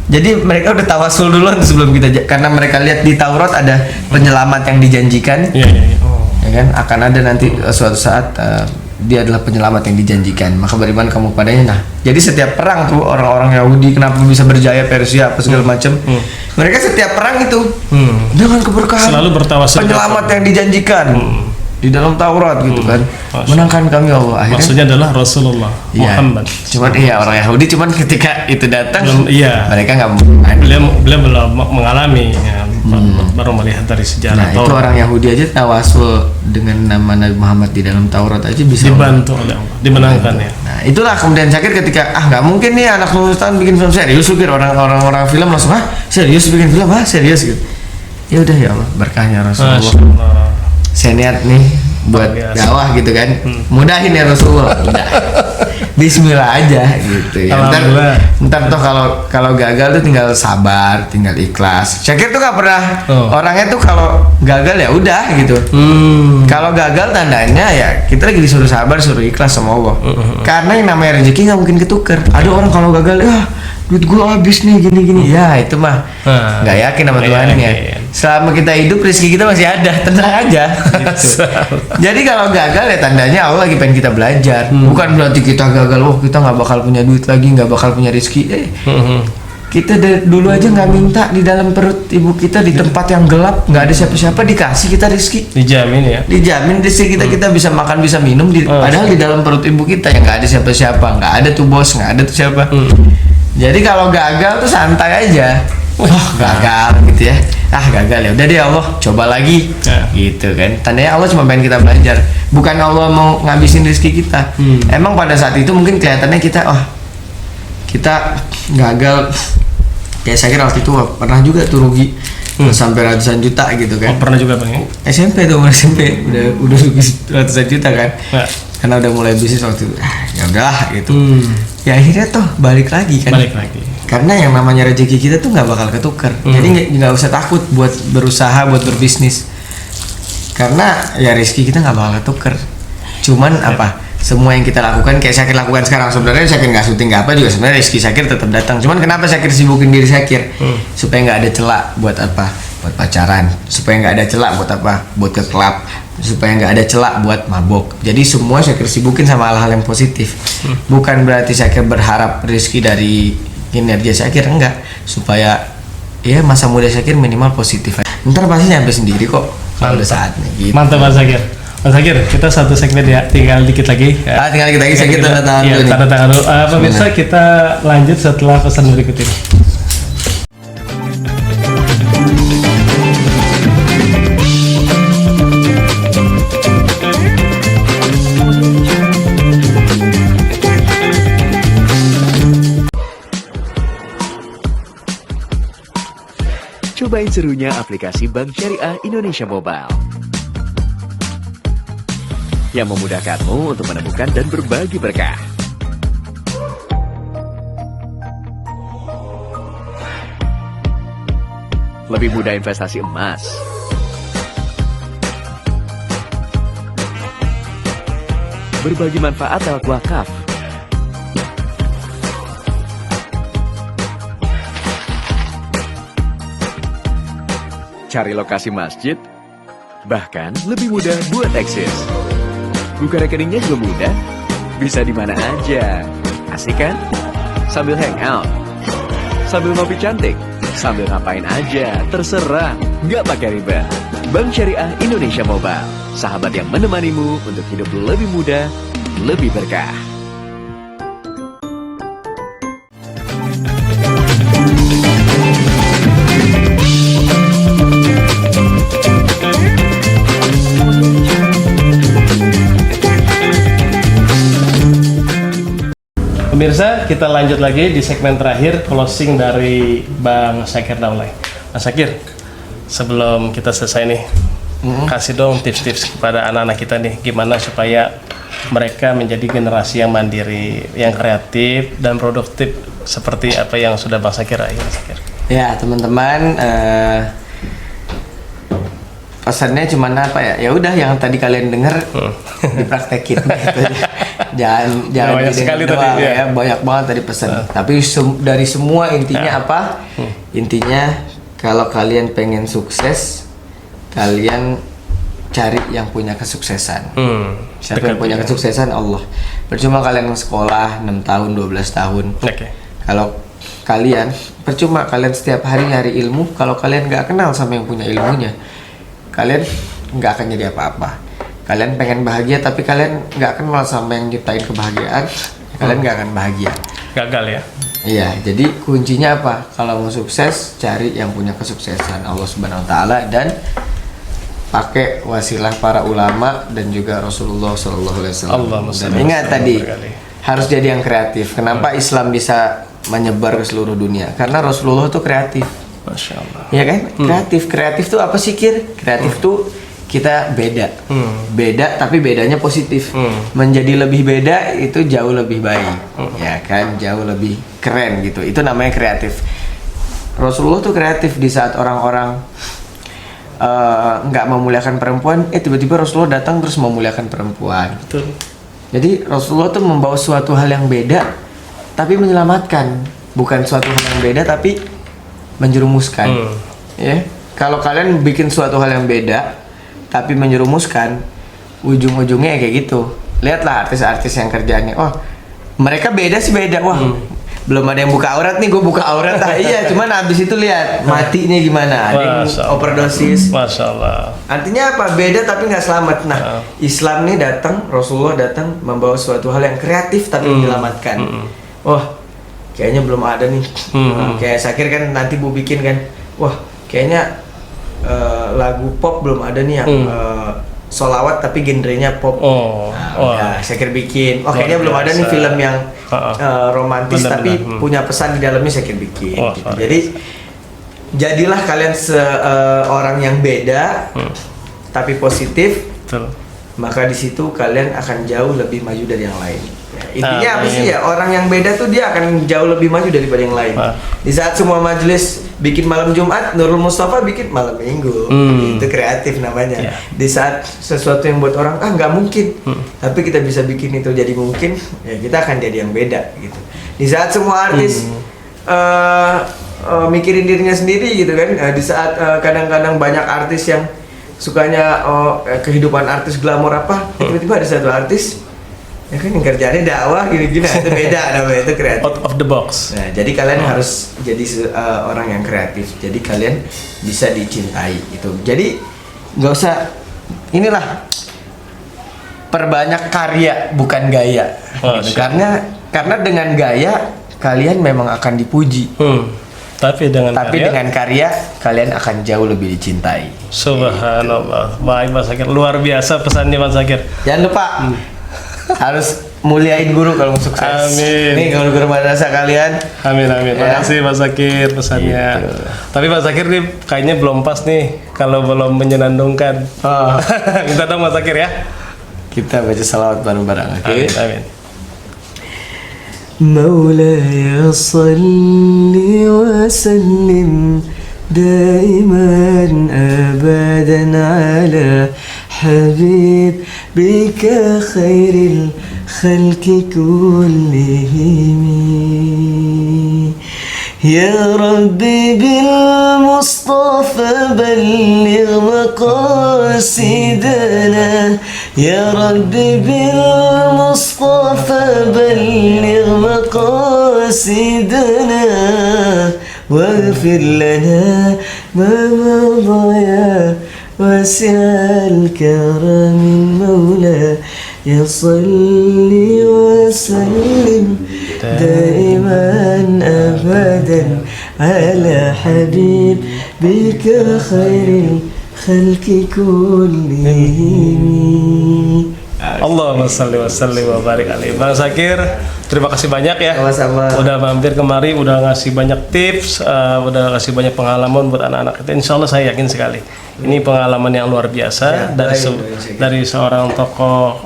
Jadi mereka udah tawasul duluan sebelum kita, karena mereka lihat di Taurat ada penyelamat yang dijanjikan. Iya. Ya kan, akan ada nanti suatu saat dia adalah penyelamat yang dijanjikan, maka beriman kamu padanya. Nah, jadi setiap perang tuh orang-orang Yahudi kenapa bisa berjaya Persia apa segala macam, mereka setiap perang itu dengan keberkahan Selalu bertawasul penyelamat yang dijanjikan di dalam Taurat gitu kan, menangkan kami Allah. Akhirnya Maksudnya adalah Rasulullah Muhammad. Cuman orang Yahudi cuman ketika itu datang mereka nggak beliau belum mengalami ya, baru melihat dari sejarah. Nah itu orang Yahudi aja tawasul dengan nama Nabi Muhammad di dalam Taurat aja bisa dibantu oleh Allah, dimenangkan ya. Nah itulah kemudian Syakir ketika nggak mungkin nih anak lulusan bikin film serius, pikir orang-orang film langsung serius bikin film serius gitu. Ya udah ya Allah berkahnya Rasulullah. Saya niat nih buat dakwah gitu kan, mudahin ya Rasulullah. Udah. Bismillah aja gitu ya. Ntar toh kalau gagal tuh tinggal sabar, tinggal ikhlas. Syakir tuh gak pernah orangnya tuh kalau gagal ya udah gitu. Kalau gagal tandanya ya kita lagi disuruh sabar, suruh ikhlas sama Allah. Karena yang namanya rezeki nggak mungkin ketuker. Ada orang kalau gagal duit gue habis nih gini-gini. Ya itu mah nggak yakin sama Tuhannya. Selama kita hidup rezeki kita masih ada, tenang aja. Gitu. Jadi kalau gagal ya tandanya Allah lagi pengen kita belajar. Bukan berarti kita gagal, kita nggak bakal punya duit lagi, nggak bakal punya rezeki. Kita dulu aja nggak minta di dalam perut ibu kita di tempat yang gelap, nggak ada siapa-siapa, dikasih kita rezeki. Dijamin ya. Dijamin rezeki kita bisa makan, bisa minum. Padahal di dalam perut ibu kita yang nggak ada siapa-siapa, nggak ada tuh bos, nggak ada tuh siapa. Jadi kalau gagal tuh santai aja. Gagal gitu ya. Gagal ya. Udah deh Allah, coba lagi. Gitu kan. Tandanya Allah cuma pengen kita belajar. Bukan Allah mau ngabisin rezeki kita. Emang pada saat itu mungkin kelihatannya kita kita gagal. Kayak saya kira waktu itu pernah juga tuh rugi sampai ratusan juta gitu kan. Pernah juga Bang ya? SMP tuh, SMP udah rugi ratusan juta kan. Karena udah mulai bisnis waktu itu. Ya udahlah gitu. Ya akhirnya toh balik lagi kan. Karena yang namanya rezeki kita tuh nggak bakal ketukar. Jadi nggak usah takut buat berusaha, buat berbisnis. Karena ya rezeki kita nggak bakal ketukar. Cuman apa? Semua yang kita lakukan kayak Syakir lakukan sekarang, sebenarnya Syakir nggak syuting nggak apa juga, sebenarnya rezeki Syakir tetap datang. Cuman kenapa Syakir sibukin diri Syakir? Supaya nggak ada celak buat apa? Buat pacaran. Supaya nggak ada celak buat apa? Buat ke klub. Supaya nggak ada celak buat mabok. Jadi semua Syakir sibukin sama hal-hal yang positif. Bukan berarti Syakir berharap rezeki dari kinerja Syakir, enggak. Supaya ya masa muda Syakir minimal positif. Ntar pasti nyampe sendiri kok kalau udah saatnya. Gitu. Mantap Mas Syakir. Mas Syakir, kita satu segmen ya, tinggal dikit lagi. Tinggal dikit lagi, Syakir tanda tangan dulu nih. Tanda tangan dulu. Pemirsa, kita lanjut setelah pesan berikut ini. Cobain serunya aplikasi Bank Syariah Indonesia Mobile yang memudahkanmu untuk menemukan dan berbagi berkah. Lebih mudah investasi emas, berbagi manfaat lewat wakaf, cari lokasi masjid, bahkan lebih mudah buat eksis. Buka rekeningnya juga mudah, bisa di mana aja. Asik kan? Sambil hangout, sambil ngopi cantik, sambil ngapain aja, terserah, nggak pakai ribet. Bank Syariah Indonesia Mobile, sahabat yang menemanimu untuk hidup lebih mudah, lebih berkah. Pemirsa, kita lanjut lagi di segmen terakhir, closing dari Bang Syakir Daulay. Mas Syakir, sebelum kita selesai nih, kasih dong tips-tips kepada anak-anak kita nih, gimana supaya mereka menjadi generasi yang mandiri, yang kreatif dan produktif seperti apa yang sudah Bang Syakir raih. Ya teman-teman, pesannya cuma apa ya? Ya udah yang tadi kalian dengar dipraktekin. Gitu. Jangan banyak sekali doang, tadi ya. Banyak banget tadi pesan. Tapi dari semua intinya apa? Intinya kalau kalian pengen sukses, kalian cari yang punya kesuksesan. Siapa yang punya kesuksesan? Allah. Percuma kalian sekolah 6 tahun, 12 tahun. Kalau kalian percuma kalian setiap hari nyari ilmu, kalau kalian nggak kenal sama yang punya ilmunya, kalian nggak akan jadi apa-apa. Kalian pengen bahagia tapi kalian nggak kenal sama yang nyiptain kebahagiaan, kalian nggak akan bahagia. Gagal ya? Iya, jadi kuncinya apa? Kalau mau sukses, cari yang punya kesuksesan Allah Subhanahu Wa Taala dan pakai wasilah para ulama dan juga Rasulullah Sallallahu Alaihi Wasallam. Dan ingat tadi harus jadi yang kreatif. Kenapa Islam bisa menyebar ke seluruh dunia? Karena Rasulullah tuh kreatif. Masya Allah. Iya kan? Kreatif tuh apa sih, Kir? Kreatif tuh kita beda, beda tapi bedanya positif. Menjadi lebih beda itu jauh lebih baik, ya kan, jauh lebih keren gitu. Itu namanya kreatif. Rasulullah tuh kreatif di saat orang-orang nggak memuliakan perempuan, tiba-tiba Rasulullah datang terus memuliakan perempuan. Betul. Jadi Rasulullah tuh membawa suatu hal yang beda, tapi menyelamatkan. Bukan suatu hal yang beda tapi menjerumuskan. Ya, kalau kalian bikin suatu hal yang beda tapi menjerumuskan, ujung-ujungnya kayak gitu. Lihatlah artis-artis yang kerjaannya, mereka beda sih beda. Belum ada yang buka aurat nih, gue buka aurat. Iya, cuman abis itu lihat matinya gimana. Ada yang overdosis. Masya Allah. Artinya apa? Beda tapi nggak selamat. Nah, Islam nih datang, Rasulullah datang membawa suatu hal yang kreatif tapi menyelamatkan. Kayaknya belum ada nih. Kayak Syakir kan nanti bu bikin kan. Kayaknya lagu pop belum ada nih yang solawat tapi genrenya pop. Syakir bikin. Kayaknya belum ada nih film yang romantis tapi punya pesan di dalamnya, Syakir bikin. Gitu. Jadi jadilah kalian seorang yang beda tapi positif. Maka di situ kalian akan jauh lebih maju dari yang lain. Ya. intinya apa sih ya, orang yang beda tuh dia akan jauh lebih maju daripada yang lain. Di saat semua majelis bikin malam Jumat, Nurul Mustafa bikin malam Minggu. Itu kreatif namanya. Di saat sesuatu yang buat orang nggak mungkin, tapi kita bisa bikin itu jadi mungkin, ya kita akan jadi yang beda gitu. Di saat semua artis mikirin dirinya sendiri gitu kan, di saat kadang-kadang banyak artis yang sukanya kehidupan artis glamor apa, tiba-tiba ada satu artis ya kan yang kerjanya dakwah gini-gini, itu beda namanya, itu kreatif. Out of the box. Nah, jadi kalian harus jadi orang yang kreatif. Jadi kalian bisa dicintai itu. Jadi nggak usah, inilah perbanyak karya bukan gaya. Gitu. Karena dengan gaya kalian memang akan dipuji. Tapi dengan karya kalian akan jauh lebih dicintai. Subhanallah. Baik Mas Zakir, luar biasa pesannya Mas Zakir. Jangan lupa harus muliain guru kalau mau sukses. Amin. Nih guru-guru madrasah kalian. Amin. Makasih Mas Zakir pesannya. Gitu. Tapi Mas Zakir nih kayaknya belum pas nih kalau belum menyenandungkan. Kita dong Mas Zakir ya. Kita baca salawat bareng-bareng. Oke. Amin. مولاي صل وسلم دائما أبدا على حبيبك خير الخلق كلهم يا ربي بالمصطفى بلغ مقاصدنا يا ربي بالمصطفى بلغ مقاصدنا واغفر لنا ما مضى يا واسع الكرم المولى يصل وسلم دائما أبدا على حبيبك خير الخلق كلهم. Allahumma salli wa sallim wa barik alaihi. Bang Zakir, terima kasih banyak ya. Sama-sama. Udah mampir kemari, udah ngasih banyak tips, udah ngasih banyak pengalaman buat anak-anak kita. Insya Allah saya yakin sekali. Ini pengalaman yang luar biasa dari seorang tokoh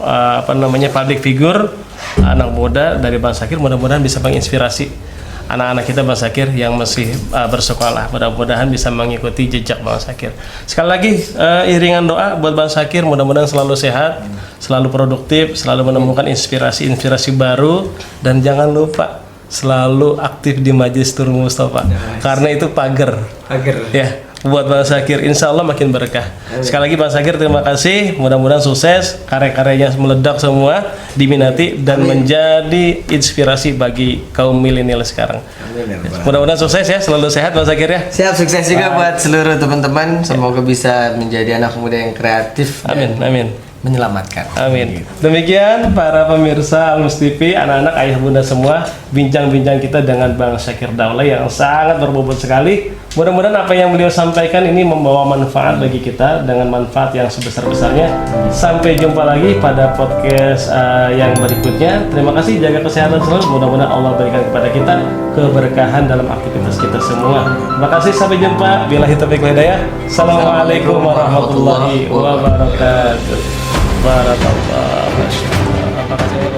public figure, anak muda dari Bang Zakir. Mudah-mudahan bisa menginspirasi anak-anak kita Bang Zakir yang masih bersekolah. Mudah-mudahan bisa mengikuti jejak Bang Zakir. Sekali lagi iringan doa buat Bang Zakir, mudah-mudahan selalu sehat, selalu produktif, selalu menemukan inspirasi baru, dan jangan lupa selalu aktif di Majelis Nurul Mustafa. Karena itu pagar. Ya, buat Bang Zakir, insya Allah makin berkah. Sekali lagi Bang Zakir, terima kasih. Mudah-mudahan sukses, karya-karyanya meledak semua, diminati dan menjadi inspirasi bagi kaum milenial sekarang. Mudah-mudahan sukses ya, selalu sehat Bang Zakir ya. Siap, sukses juga buat seluruh teman-teman. Semoga bisa menjadi anak muda yang kreatif. Amin. Menyelamatkan. Amin. Demikian para pemirsa Almus TV, anak-anak, ayah bunda semua, bincang-bincang kita dengan Bang Zakir Daulay yang sangat berbobot sekali. Mudah-mudahan apa yang beliau sampaikan ini membawa manfaat bagi kita, dengan manfaat yang sebesar-besarnya. Sampai jumpa lagi pada podcast yang berikutnya. Terima kasih, jaga kesehatan selalu. Mudah-mudahan Allah berikan kepada kita keberkahan dalam aktivitas kita semua. Terima kasih, sampai jumpa. Billahi taufiq wal hidayah. Assalamualaikum warahmatullahi wabarakatuh. Barakallah. Apakah saya